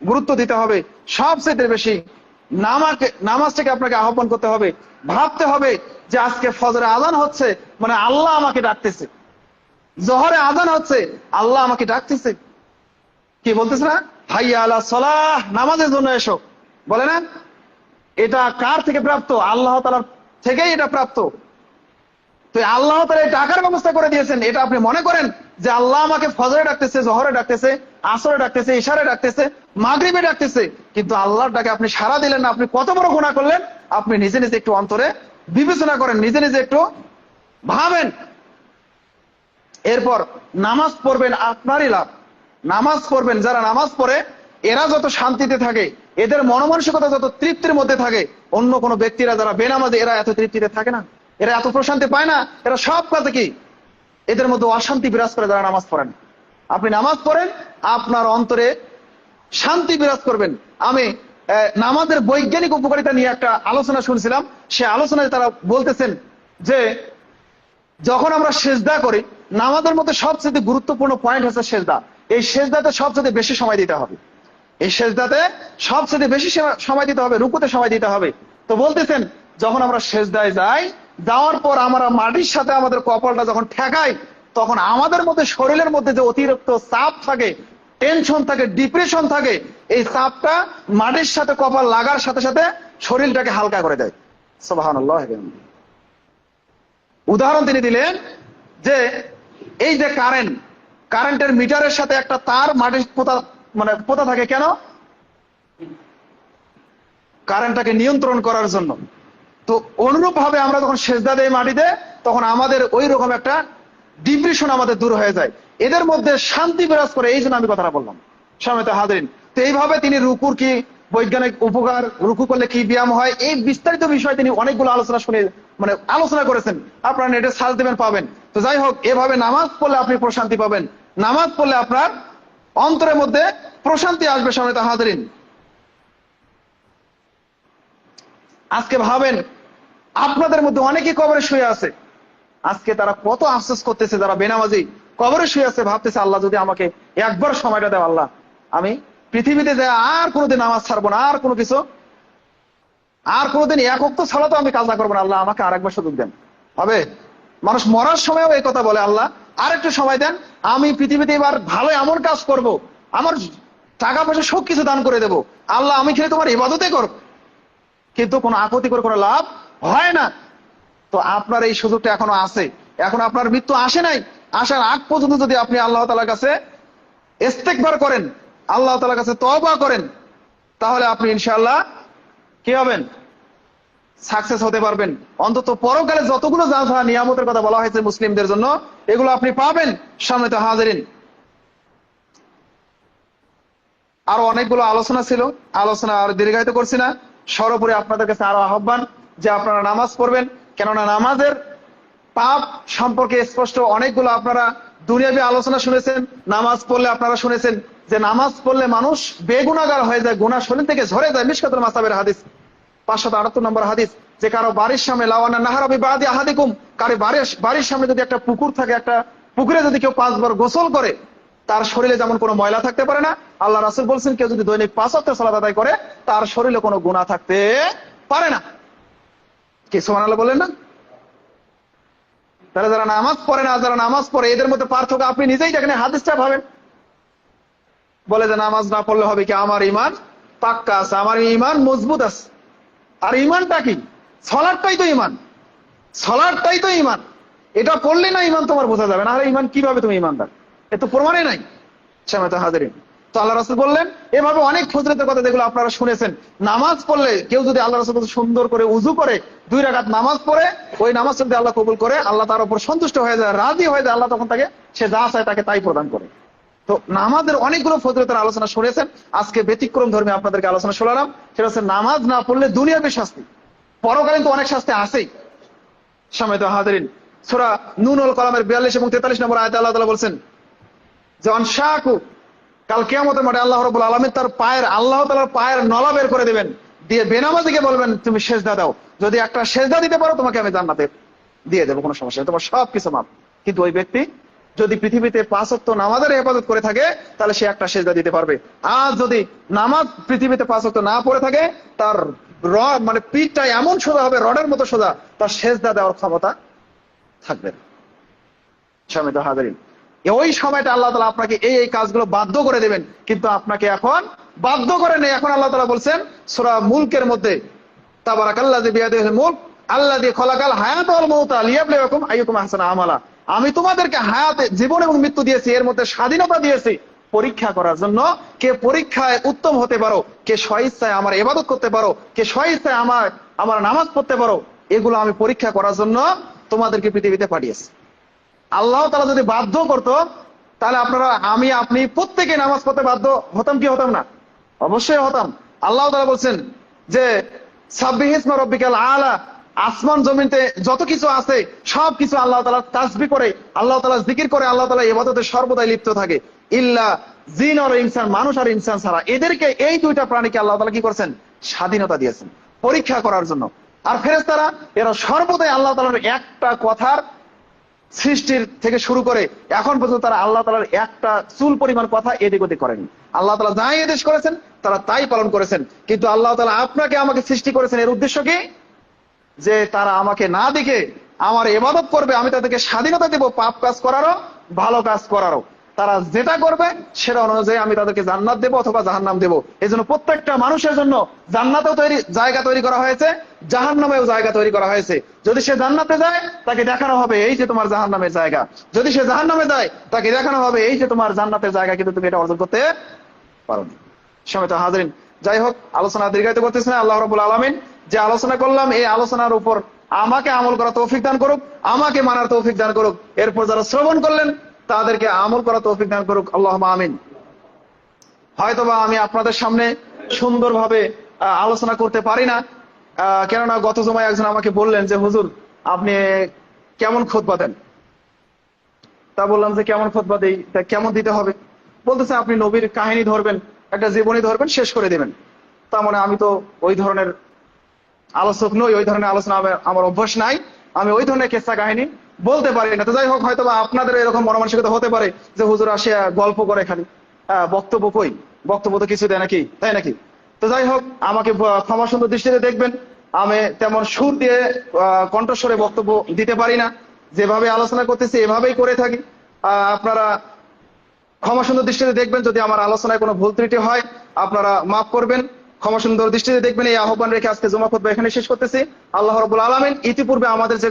গুরুত্ব দিতে হবে। সবচেয়ে বেশি নামাজটাকে আপনাকে আহ্বান করতে হবে। ভাবতে হবে যে আজকে ফজরে আজান হচ্ছে, মানে আল্লাহ আমাকে ডাকতেছে। জোহরে আজান হচ্ছে, আল্লাহ আমাকে ডাকতেছে। কি বলতেছে না, হাইয়া আলা সালাহ, নামাজের জন্য এসো, বলে না? এটা কার থেকে প্রাপ্ত? আল্লাহ তাআলার থেকেই এটা প্রাপ্ত। তো আল্লাহ তাআলা এই ডাকার ব্যবস্থা করে দিয়েছেন। এটা আপনি মনে করেন যে আল্লাহ আমাকে ফজরে ডাকতেছে, জোহরে ডাকতেছে, আসরে ডাকতেছে, ইশারে ডাকতেছে, মাগরিবে ডাকতেছে, কিন্তু আল্লাহর ডাকে আপনি সাড়া দিলেন না। আপনি কত বড় গুনাহ করলেন। আপনি নিজে নিজে একটু অন্তরে বিবেচনা করেন, নিজে নিজে একটু ভাবেন। এরপর নামাজ পড়বেন, আপনারই লাভ। নামাজ পড়বেন, যারা নামাজ পড়ে এরা যত শান্তিতে থাকে, এদের মনোমানসিকতা যত তৃপ্তির মধ্যে থাকে, অন্য কোনো ব্যক্তিরা যারা বেনামাজি এরা এত তৃপ্তিতে থাকে না, এরা এত প্রশান্তি পায় না। এরা সব কাজে কি, এদের মধ্যে অশান্তি বিরাজ করে যারা নামাজ পড়েন। আপনি নামাজ পড়েন, আপনার অন্তরে শান্তি বিরাজ করবেন। আমি নামাজের বৈজ্ঞানিক উপকারিতা নিয়ে একটা আলোচনা শুনছিলাম। সে আলোচনায় তারা বলতেছেন যে যখন আমরা সেজদা করি, নামাজের মধ্যে সবচেয়ে গুরুত্বপূর্ণ পয়েন্ট হচ্ছে সেজদা। এই সেজদাতে সবচেয়ে বেশি সময় দিতে হবে। এই সেজদাতে সবচেয়ে বেশি সময় দিতে হবে, রুকুতে সময় দিতে হবে। তো বলতেছেন যখন আমরা সেজদায় যাই, যাওয়ার পর আমরা মাটির সাথে আমাদের কপালটা যখন ঠেকাই, তখন আমাদের মধ্যে, শরীরের মধ্যে যে অতিরিক্ত চাপ থাকে, টেনশন থাকে, ডিপ্রেশন থাকে, এই চাপটা মাটির সাথে কপাল লাগার সাথে সাথে শরীরটাকে হালকা করে দেয়। সুবহানাল্লাহ। উদাহরণ তিনি দিলেন যে এই যে কারেন্টের মিটারের সাথে একটা তার মাটির পোতা থাকে কেন? কারেন্টটাকে নিয়ন্ত্রণ করার জন্য। তো অনুরূপ ভাবে আমরা যখন সেজদা দেই মাটিতে, তখন আমাদের ওই রকম একটা ডিপ্রেশন আমাদের দূর হয়ে যায়, এদের মধ্যে শান্তি বিরাজ করে। এই জন্য আমি কথাটা বললাম। সম্মানিত হাজিরিন, তো এইভাবে তিনি রুকুর কি বৈজ্ঞানিক উপকার, রুকু করলে কি ব্যায়াম হয়, এই বিস্তারিত বিষয় তিনি অনেকগুলো আলোচনা করেছেন। আপনারা নেটে সার্চ দেবেন, পাবেন। তো যাই হোক, এভাবে নামাজ পড়লে আপনি প্রশান্তি পাবেন। নামাজ পড়লে আপনার অন্তরের মধ্যে প্রশান্তি আসবে। সম্মানিত হাজিরিন, আজকে ভাবেন আপনাদের মধ্যে অনেকেই কবরে শুয়ে আছে। আজকে তারা কত আফসোস করতেছে, যারা বেনামাজি কবরে শুয়ে আছে, ভাবতেছে আল্লাহ যদি আমাকে একবার সময়টা দেয়, আল্লাহ আমি পৃথিবীতে যাই আর কোনোদিন নামাজ ছাড়বো না, আর কোনো কিছু, আর কোনোদিন এক ওয়াক্ত ছাড়া তো আমি কাজা করবো না, আল্লাহ আমাকে আরেকবার সুযোগ দেন। হবে? মানুষ মরার সময়ও এই কথা বলে, আল্লাহ আরেকটু সময় দেন, আমি পৃথিবীতে এবার ভালো এমন কাজ করব, আমার টাকা পয়সা সব কিছু দান করে দেবো, আল্লাহ আমি খেলে তোমার ইবাদতে করব। কিন্তু কোনো আপত্তি করে কোনো লাভ হয় না। তো আপনার এই সুযোগটা এখনো আছে, এখন আপনার মৃত্যু আসে নাই। আসার আগ পর্যন্ত যদি আপনি আল্লাহ তাআলার কাছে ইস্তেগফার করেন, আল্লাহ তাআলার কাছে তওবা করেন, তাহলে আপনি ইনশাআল্লাহ কি হবেন? সাকসেস হতে পারবেন। অন্তত পরকালে যতগুলো যা নিয়ামতের কথা বলা হয়েছে মুসলিমদের জন্য, এগুলো আপনি পাবেন। সম্মানিত হাজিরিন, আরো অনেকগুলো আলোচনা ছিল, আলোচনা আর দীর্ঘায়িত করছি না। সর্বোপরি আপনাদের কাছে আরো আহ্বান যে আপনারা নামাজ পড়বেন, কেননা নামাজের পাপ সম্পর্কে স্পষ্ট অনেকগুলো আপনারা দুনিয়াবী আলোচনা শুনেছেন। নামাজ পড়লে আপনারা শুনেছেন যে নামাজ পড়লে মানুষ বেগুনাহগার হয়ে যায়, গুনাহ শরীর থেকে ঝরে যায়। মিশকাতুল মাসাবির হাদিস 578 নম্বর হাদিস, যে কারো বাড়ির সামনে লাওয়ানা নাহারা বিবাদি আহাদিকুম, কারো বাড়ির সামনে যদি একটা পুকুর থাকে, একটা পুকুরে যদি কেউ 5 বার গোসল করে, তার শরীরে যেমন কোনো ময়লা থাকতে পারে না, আল্লাহ রাসূল বলছেন কেউ যদি দৈনিক 5 ওয়াক্ত সালাত আদায় করে, তার শরীরে কোনো গুনাহ থাকতে পারে না। কি সুবহানাল্লাহ বলেন না? তাহলে যারা নামাজ পড়ে না, যারা নামাজ পড়ে, এদের মধ্যে পার্থক্য আপনি নিজেই দেখেন। হাদিসটা ভাবেন, বলে যে নামাজ না পড়লে হবে কি, আমার ঈমান পাক্কা আছে, আমার ঈমান মজবুত আছে। আর ঈমানটা কি? সালাতটাই তো ঈমান, সালাতটাই তো ঈমান। এটা পড়লে না ঈমান তোমার বোঝা যাবে না। আর ঈমান কিভাবে তুমি ঈমানদার, এ তো প্রমাণই নাই। সম্মানিত হাজিরিন, তো আল্লাহ রাসূল বললেন এভাবে অনেক ফজিলতের কথা যেগুলো আপনারা শুনেছেন। নামাজ পড়লে কেউ যদি আল্লাহ রাসূল সুন্দর করে উযু করে 2 রাকাত নামাজ পড়ে, ওই নামাজ যদি আল্লাহ কবুল করে, আল্লাহ তার উপর সন্তুষ্ট হয়ে যায়, রাজি হয়ে যায়, আল্লাহ তখন তাকে সে যা চায় তাকে তাই প্রদান করে। তো নামাজের অনেকগুলো ফজিলতের আলোচনা শুনেছেন। আজকে ব্যতিক্রম ধর্মে আপনাদেরকে আলোচনা শোনালাম, সেটা হচ্ছে নামাজ না পড়লে দুনিয়াবী শাস্তি, পরকালীন তো অনেক শাস্তি আছেই। সম্মানিত হাজিরিন, সূরা নুনুল কলামের 42 এবং 43 নম্বর আয়াতে আল্লাহ তাআলা বলছেন যে অনশাকু, কাল কিয়ামতের মাঠে আল্লাহ রাব্বুল আলামিন তার পায়ের, আল্লাহ তাআলার পায়ের নলা বের করে দিবেন, দিয়ে বেনামাজিকে বলবেন তুমি সেজদা দাও, যদি একটা সেজদা দিতে পারো তোমাকে আমি জান্নাতে দিয়ে দেবো, কোনো সমস্যা নেই, তোমার সবকিছু মাফ। কিন্তু ওই ব্যক্তি যদি পৃথিবীতে 5 ওয়াক্ত নামাজের হেফাজত করে থাকে তাহলে সে একটা সেজদা দিতে পারবে। আর যদি নামাজ পৃথিবীতে 5 ওয়াক্ত না পড়ে থাকে, তার মানে পিঠটা এমন সোজা হবে, রডের মতো সোজা, তার সেজদা দেওয়ার ক্ষমতা থাকবে না। সম্মানিত হাজিরিন, ওই সময়টা আল্লাহ তাআলা আপনাকে এই কাজগুলো বাধ্য করে দেবেন, কিন্তু আপনাকে এখন বাধ্য করে নেই। এখন আল্লাহ তাআলা বলছেন সূরা মুলকের মধ্যে, তাবারাকাল্লাযী বিয়াদিহিল মুলক আল্লাযী খলাকাল হায়াতা ওয়াল মাউতা লিয়াবলুয়াকুম আইয়ুকুম আহসানু আমালা। আমি তোমাদেরকে হায়াতে, জীবন এবং মৃত্যু দিয়েছি, এর মধ্যে স্বাধীনতা দিয়েছি পরীক্ষা করার জন্য, কে পরীক্ষায় উত্তম হতে পারো, কে স্বইচ্ছায় আমার ইবাদত করতে পারো, কে স্বইচ্ছায় আমার নামাজ পড়তে পারো, এগুলো আমি পরীক্ষা করার জন্য তোমাদেরকে পৃথিবীতে পাঠিয়েছি। আল্লাহ তাআলা যদি বাধ্য করতো তাহলে আপনারা, আমি, আপনি প্রত্যেকে নামাজ পড়তে বাধ্য হতাম কি হতাম না? অবশ্যই হতাম। আল্লাহ তাআলা বলছেন যে সাব্বিহিসমা রাব্বিকাল আলা, আসমান জমিনতে যত কিছু আছে সবকিছু আল্লাহ তাআলা তাসবিহ করে, আল্লাহ তাআলা জিকির করে, আল্লাহ তাআলা ইবাদতে সর্বদাই লিপ্ত থাকে। ইল্লা জিন আর ইনসান, মানুষ আর ইনসান ছাড়া, এদেরকে, এই দুইটা প্রাণীকে আল্লাহ তাআলা কি করেছেন? স্বাধীনতা দিয়েছেন পরীক্ষা করার জন্য। আর ফেরেশতারা এরা সর্বদাই আল্লাহ তাআলার একটা কথার, সৃষ্টির থেকে শুরু করে এখন পর্যন্ত তারা আল্লাহ তাআলার একটা চুল পরিমাণ কথা এদিক ওদিক করেনি। আল্লাহ তাআলা যাই আদেশ করেছেন তারা তাই পালন করেছেন। কিন্তু আল্লাহ তাআলা আপনাকে আমাকে সৃষ্টি করেছেন এর উদ্দেশ্য কি? যে তারা আমাকে না দেখে আমার ইবাদত করবে, আমি তাদেরকে স্বাধীনতা দেব পাপ কাজ করারও ভালো কাজ করারও। তারা যেটা করবে সেটা অনুযায়ী আমি তাদেরকে জান্নাত দেব অথবা জাহান্নাম দেব। এই জন্য প্রত্যেকটা মানুষের জন্য জান্নাতেও জায়গা তৈরি করা হয়েছে, জাহান্নামেও জায়গা তৈরি করা হয়েছে। যদি সে জান্নাতে যায় তাকে দেখানো হবে এই যে তোমার জাহান্নামের জায়গা, যদি সে জাহান্নামে যায় তাকে দেখানো হবে এই যে তোমার জান্নাতের জায়গা, কিন্তু তুমি এটা অর্জন করতে পারোনি। সম্মানিত হাজিরিন, যাই হোক, আলোচনা দীর্ঘায়িত করতেছে না। আল্লাহ রাব্বুল আলামিন যে আলোচনা করলাম, এই আলোচনার উপর আমাকে আমল করা তৌফিক দান করুক, আমাকে মানার তৌফিক দান করুক, এরপর যারা শ্রবণ করলেন তাদেরকে আমল করা তৌফিক দান করুক, আল্লাহুম্মা আমিন। হয়তোবা আমি আপনাদের সামনে সুন্দরভাবে আলোচনা করতে পারি না, কেননা গত জুমায় একজন আমাকে বললেন যে হুজুর আপনি কেমন খুতবা দেন। তা বললাম যে কেমন খুতবা দেই, তা কেমন দিতে হবে? বলতেছে আপনি নবীর কাহিনী ধরবেন, একটা জীবনী ধরবেন, শেষ করে দেবেন। তার মানে আমি তো ওই ধরনের আলোচক নই, ওই ধরনের আলোচনা আমার অভ্যাস নাই, আমি ওই ধরনের কেসা কাহিনী বলতে পারি না। তো যাই হোক, হয়তো বা আপনাদের এরকম মনোমানসিকতা হতে পারে যে হুজুর আসে গল্প করে খালি, বক্তব্য কই, বক্তব্য তো কিছু দেয় নাকি, তাই নাকি? তো যাই হোক, আমাকে ক্ষমা সুন্দর দৃষ্টিতে দেখবেন, আমি তেমন সুর দিয়ে কণ্ঠস্বরে বক্তব্য দিতে পারি না, যেভাবে আলোচনা করতেছি এভাবেই করে থাকি। আপনারা ক্ষমা সুন্দর দৃষ্টিতে দেখবেন, যদি আমার আলোচনায় কোনো ভুল ত্রুটি হয় আপনারা মাফ করবেন, ক্ষমা সুন্দর দৃষ্টিতে দেখবেন। এই আহ্বান রেখে আজকে জুমা খুতবা এখানে শেষ করতেছি। আল্লাহ রাব্বুল আলামিন ইতিপূর্বে আমাদের যে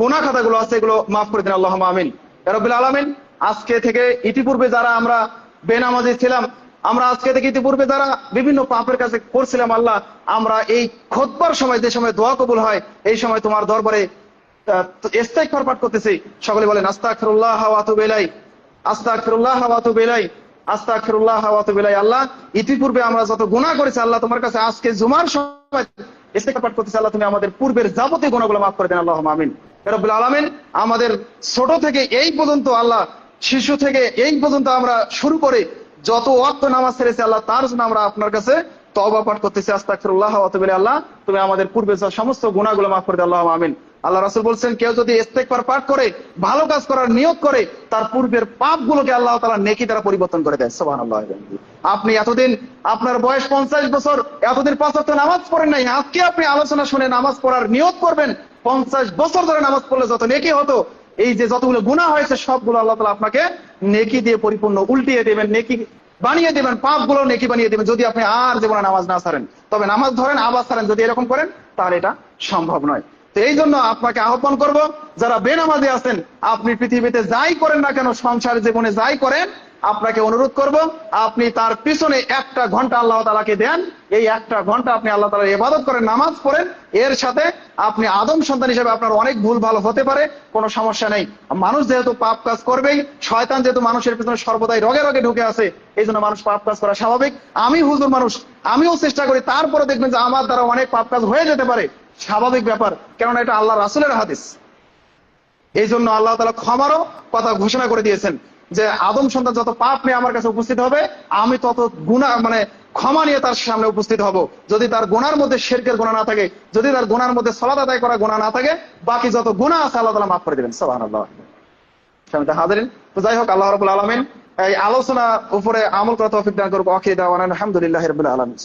গুনাহ খাতাগুলো আছে এগুলো মাফ করে দিন, আল্লাহুম্মা আমিন। ইয়া রাব্বুল আলামিন, আজকে থেকে ইতিপূর্বে যারা আমরা বেনামাজি ছিলাম, আমরা আজকে থেকে ইতিপূর্বে যারা বিভিন্ন পাপের কাছে করছিলাম, আল্লাহ আমরা এই খুতবার সময়, যে সময় দোয়া কবুল হয়, এই সময় তোমার দরবারে ইস্তেগফার পাঠ করতেছি। সকলে বলেন আস্তাগফিরুল্লাহ ওয়া আতুবু ইলাইহি, আস্তাগফিরুল্লাহ ওয়া আতুবু ইলাইহি, আস্তাগফিরুল্লাহ ওয়া আতুবু ইলাইহি। আল্লাহ ইতিপূর্বে আমরা যত গুনাহ করেছি, আল্লাহ তোমার কাছে আজকে জুমার সময় ইস্তেগফার পাঠ করতেছি, আল্লাহ তুমি আমাদের পূর্বের যাবতীয় গুনাহগুলো মাফ করে দেন, আল্লাহুম্মা আমিন। ইয়া রাব্বুল আলামিন, আমাদের ছোট থেকে এই পর্যন্ত, আল্লাহ শিশু থেকে এই পর্যন্ত আমরা শুরু করে যত ওয়াক্ত নামাজ ছেড়েছি, আল্লাহ তার জন্য আমরা আপনার কাছে তওবা পাঠ করতেছি, আস্তাগফিরুল্লাহ ওয়া আতুবু ইলাইহি। আল্লাহ তুমি আমাদের পূর্বের সমস্ত গুনাহগুলো মাফ করে দাও, আল্লাহুম্মা আমিন। আল্লাহ রাসূল বলছেন, কেউ যদি ইস্তেগফার পাঠ করে, ভালো কাজ করার নিয়ত করে, তার পূর্বের পাপগুলোকে আল্লাহ তাআলা নেকি দ্বারা পরিবর্তন করে দেয়। সুবহানাল্লাহ। আপনি এতদিন, আপনার বয়স 50 বছর, এতদিন 5 ওয়াক্ত নামাজ পড়েন নাই, আজকে আপনি আলোচনা শুনে নামাজ পড়ার নিয়ত করবেন, 50 বছর ধরে নামাজ পড়লে যত নেকি হতো, এই যে যতগুলো গুনাহ হয়েছে সবগুলো আল্লাহ তাআলা আপনাকে নেকি দিয়ে পরিপূর্ণ উল্টিয়ে দেবেন, নেকি বানিয়ে দেবেন, পাপগুলো নেকি বানিয়ে দেবেন, যদি আপনি আর জীবনে নামাজ না ছাড়েন। তবে নামাজ ধরেন আবার ছাড়েন, যদি এরকম করেন তাহলে এটা সম্ভব নয়। তো এই জন্য আপনাকে আহ্বান করব, যারা বেনামাজি আছেন, আপনি পৃথিবীতে যাই করেন না কেন, সংসার জীবনে যাই করেন, আপনাকে অনুরোধ করব আপনি তার পিছনে 1টা ঘন্টা আল্লাহ তাআলাকে দেন। এই 1টা ঘন্টা আপনি আল্লাহ তাআলার ইবাদত করেন, নামাজ পড়েন। এর সাথে আপনি আদম সন্তান হিসেবে আপনার অনেক ভুল ভালো হতে পারে, কোনো সমস্যা নেই। মানুষ যেহেতু পাপ কাজ করবেই, শয়তান যেহেতু মানুষের পিছনে সর্বদাই রগে রগে ঢুকে আছে, এই জন্য মানুষ পাপ কাজ করা স্বাভাবিক। আমি হুজুর মানুষ, আমিও চেষ্টা করি, তারপরে দেখবেন যে আমার দ্বারা অনেক পাপ কাজ হয়ে যেতে পারে, স্বাভাবিক ব্যাপার, কেননা এটা আল্লাহ রাসূলের হাদিস। এই জন্য আল্লাহ তাআলা ক্ষমারও কথা ঘোষণা করে দিয়েছেন যে আদম সন্তান যত পাপ নিয়ে আমার কাছে উপস্থিত হবে, আমি তত গুনাহ মানে ক্ষমা নিয়ে তার সামনে উপস্থিত হব। যদি তার গুনার মধ্যে শিরকের গুনাহ না থাকে, যদি তার গুনার মধ্যে সালাত আদায় করা গুনাহ না থাকে, বাকি যত গুনাহ আছে আল্লাহ তাআলা মাফ করে দিবেন। সুবহানাল্লাহ। সম্মানিত হাজিরিন, তো যাই হোক, আল্লাহ রাব্বুল আলামিন এই আলোচনার উপরে আমল করা তৌফিক দান করুক। আখির দাওয়ানা আলহামদুলিল্লাহি রাব্বিল আলামিন।